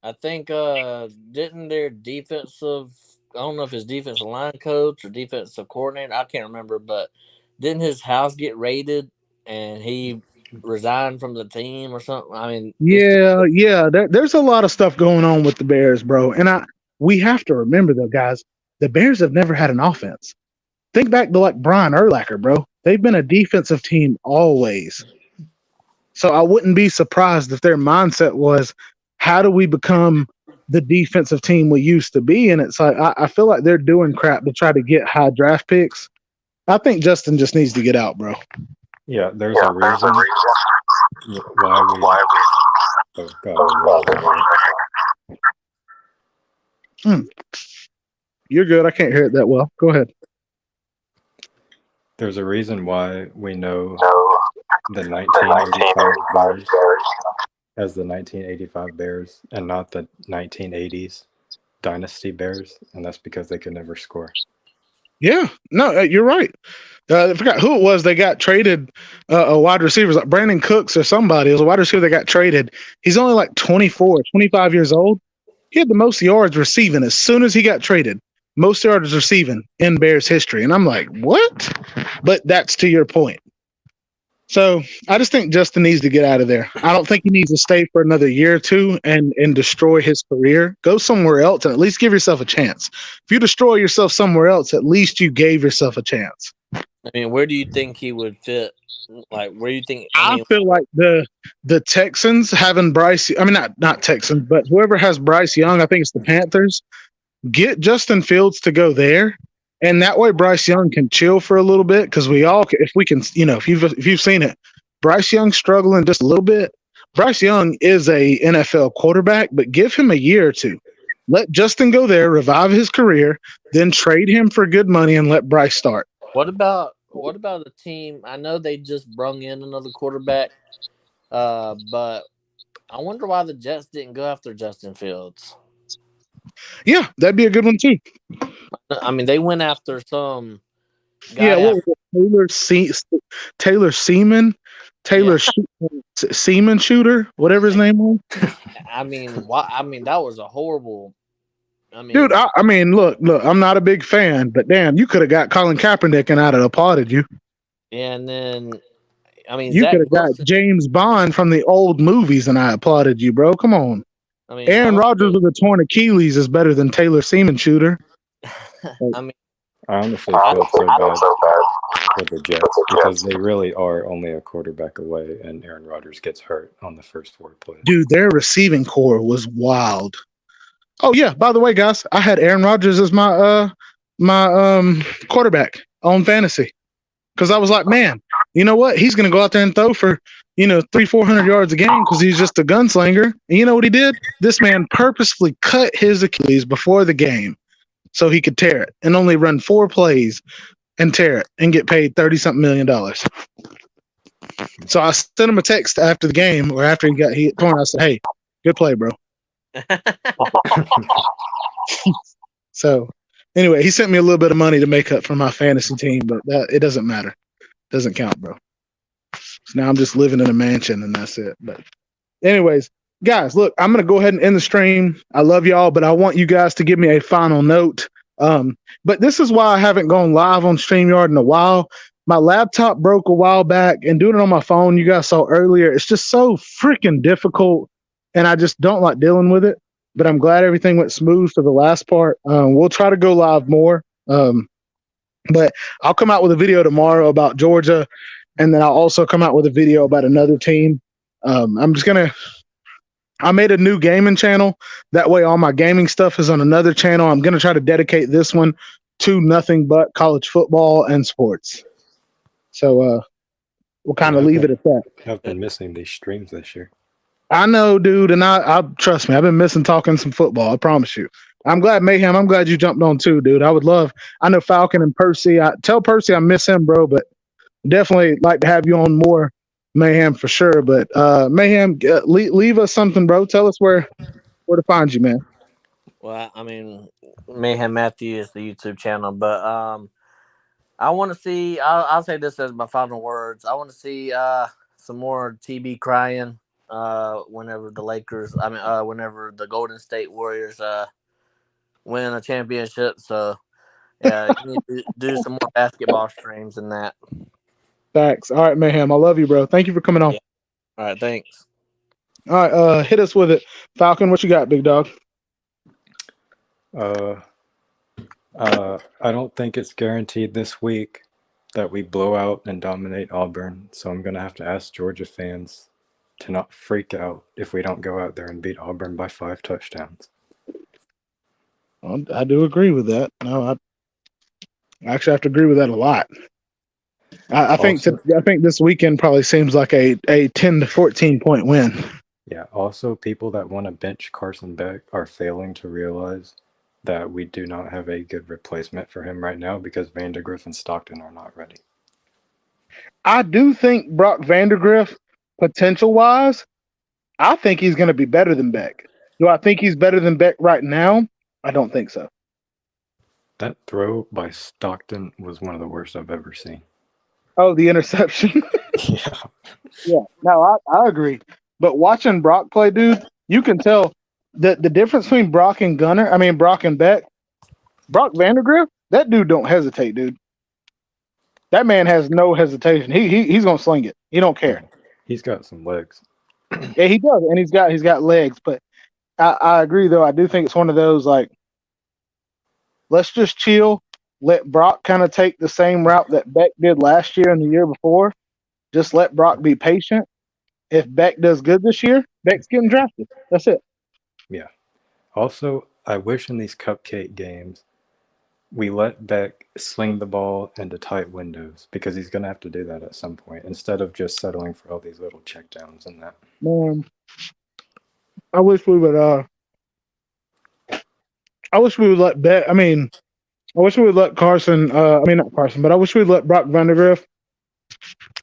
I think didn't their defensive, I don't know if his defensive line coach or defensive coordinator, I can't remember, but didn't his house get raided and he resigned from the team or something? I mean, yeah. There's a lot of stuff going on with the Bears, bro. And we have to remember though, guys, the Bears have never had an offense. Think back to like Brian Urlacher, bro. They've been a defensive team always. So I wouldn't be surprised if their mindset was, how do we become the defensive team we used to be? And it's like, I feel like they're doing crap to try to get high draft picks. I think Justin just needs to get out, bro. Yeah, there's a reason why we. You're good. I can't hear it that well. Go ahead. There's a reason why we know the 1985 Bears as the 1985 Bears and not the 1980s Dynasty Bears, and that's because they could never score. Yeah, no, you're right. I forgot who it was. They got traded a wide receiver, like Brandon Cooks or somebody. It was a wide receiver that got traded. He's only like 24, 25 years old. He had the most yards receiving as soon as he got traded. Most yards receiving in Bears history. And I'm like, what? But that's to your point. So I just think Justin needs to get out of there. I don't think he needs to stay for another year or two and destroy his career. Go somewhere else and at least give yourself a chance. If you destroy yourself somewhere else, at least you gave yourself a chance. I mean, where do you think he would fit? Like, where do you think? I feel like the Texans having Bryce. I mean, not Texans, but whoever has Bryce Young, I think it's the Panthers. Get Justin Fields to go there, and that way Bryce Young can chill for a little bit because if we can, if you've seen it, Bryce Young struggling just a little bit. Bryce Young is a NFL quarterback, but give him a year or two. Let Justin go there, revive his career, then trade him for good money and let Bryce start. What about the team? I know they just brung in another quarterback, but I wonder why the Jets didn't go after Justin Fields. Yeah, that'd be a good one too. I mean, they went after some guy. Yeah, what was it? Taylor Seaman, Seaman Shooter, whatever his name was. I mean, that was a horrible. I mean, Dude, I mean, look, I'm not a big fan, but damn, you could have got Colin Kaepernick and I'd have applauded you. and then, I mean, You Zach could have got Wilson, James Bond from the old movies and I applauded you, bro. Come on. I mean, Aaron Rodgers with a torn Achilles is better than Taylor Seaman Shooter. I mean, I honestly feel so bad for the Jets because they really are only a quarterback away, and Aaron Rodgers gets hurt on the first 4 plays. Dude, their receiving core was wild. Oh yeah, by the way, guys, I had Aaron Rodgers as my quarterback on fantasy because I was like, man, you know what? He's gonna go out there and throw for 300-400 yards a game because he's just a gunslinger. And you know what he did? This man purposefully cut his Achilles before the game so he could tear it and only run 4 plays and tear it and get paid $30-something million. So I sent him a text after the game or after he torn. I said, hey, good play, bro. So anyway, he sent me a little bit of money to make up for my fantasy team, but it doesn't matter. Doesn't count, bro. So now I'm just living in a mansion and that's it. But anyways, guys, look, I'm going to go ahead and end the stream. I love y'all, but I want you guys to give me a final note. But this is why I haven't gone live on StreamYard in a while. My laptop broke a while back and doing it on my phone, you guys saw earlier, it's just so freaking difficult. And I just don't like dealing with it, but I'm glad everything went smooth for the last part. We'll try to go live more. But I'll come out with a video tomorrow about Georgia, and then I'll also come out with a video about another team. I made a new gaming channel. That way all my gaming stuff is on another channel. I'm going to try to dedicate this one to nothing but college football and sports. So we'll kind of leave it at that. I've been missing these streams this year. I know, dude, and I trust me, I've been missing talking some football. I promise you. I'm glad, Mayhem. I'm glad you jumped on too, dude. I know Falcon and Percy. I tell Percy I miss him, bro, but definitely like to have you on more, Mayhem, for sure. But Mayhem, leave us something, bro. Tell us where to find you, man. well, I mean, Mayhem Matthew is the YouTube channel, but I want to see. I'll say this as my final words. I want to see some more TB crying. Whenever the Golden State Warriors win a championship. So yeah, you need to do some more basketball streams and that. Thanks. All right, Mayhem. I love you, bro. Thank you for coming on. Yeah. All right, thanks. All right, hit us with it. Falcon, what you got, big dog? I don't think it's guaranteed this week that we blow out and dominate Auburn, so I'm going to have to ask Georgia fans to not freak out if we don't go out there and beat Auburn by 5 touchdowns. Well, I do agree with that. No, I actually have to agree with that a lot. I think this weekend probably seems like a 10 to 14 point win. Yeah. Also, people that want to bench Carson Beck are failing to realize that we do not have a good replacement for him right now because Vandegrift and Stockton are not ready. I do think Brock Vandegrift, potential-wise, I think he's going to be better than Beck. Do I think he's better than Beck right now? I don't think so. That throw by Stockton was one of the worst I've ever seen. Oh, the interception? Yeah. Yeah. No, I agree. But watching Brock play, dude, you can tell the difference between Brock and Beck. Brock Vandegrift, that dude don't hesitate, dude. That man has no hesitation. He's going to sling it. He don't care. He's got some legs. Yeah, he does, and he's got legs. But I agree, though. I do think it's one of those like, let's just chill. Let Brock kind of take the same route that Beck did last year and the year before. Just let Brock be patient. If Beck does good this year, Beck's getting drafted. That's it. Yeah. Also, I wish in these cupcake games we let Beck sling the ball into tight windows because he's going to have to do that at some point instead of just settling for all these little checkdowns and that. Man, I wish we would let Beck. I wish we would let Carson. Not Carson, but I wish we'd let Brock Vandegrift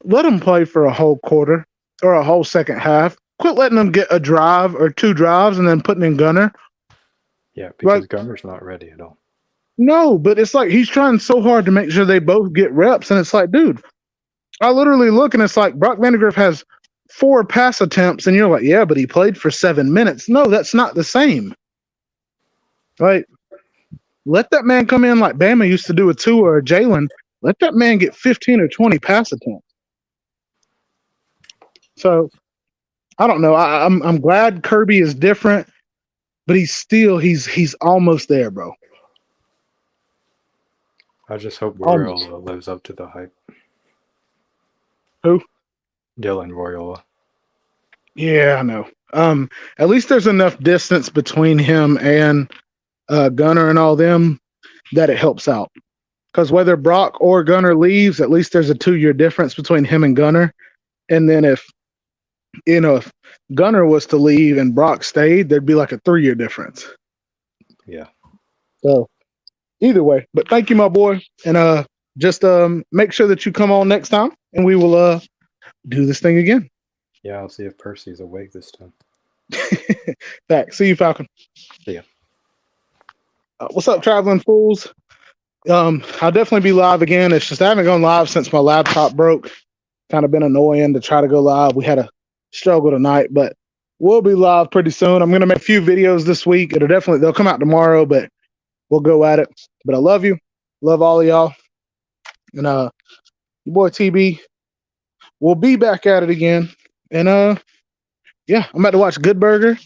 let him play for a whole quarter or a whole second half. Quit letting him get a drive or 2 drives and then putting in Gunner. Yeah, because Like- Gunner's not ready at all. No, but it's like he's trying so hard to make sure they both get reps, and it's like, dude, I literally look and it's like Brock Vandagriff has 4 pass attempts, and you're like, yeah, but he played for 7 minutes. No, that's not the same. Like, let that man come in like Bama used to do with Tua or Jalen. Let that man get 15 or 20 pass attempts. So, I don't know. I'm glad Kirby is different, but he's almost there, bro. I just hope Almost. Royal lives up to the hype. Who? Dylan Royal. Yeah, I know. At least there's enough distance between him and Gunner and all them that it helps out. Because whether Brock or Gunner leaves, at least there's a 2-year difference between him and Gunner. And then if Gunner was to leave and Brock stayed, there'd be like a 3-year difference. Yeah. So either way, but thank you, my boy, and just make sure that you come on next time, and we will do this thing again. Yeah, I'll see if Percy's awake this time. Back. See you, Falcon. See ya. What's up, traveling fools? I'll definitely be live again. It's just I haven't gone live since my laptop broke. Kind of been annoying to try to go live. We had a struggle tonight, but we'll be live pretty soon. I'm gonna make a few videos this week. They'll come out tomorrow, but we'll go at it. But I love you. Love all of y'all. And your boy TB will be back at it again. And yeah, I'm about to watch Good Burger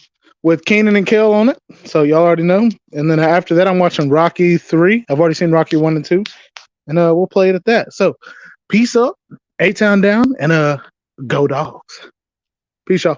with Keenan and Kel on it. So y'all already know. And then after that, I'm watching Rocky 3. I've already seen Rocky 1 and 2. And we'll play it at that. So peace up, A-Town down, and go Dogs. Peace, y'all.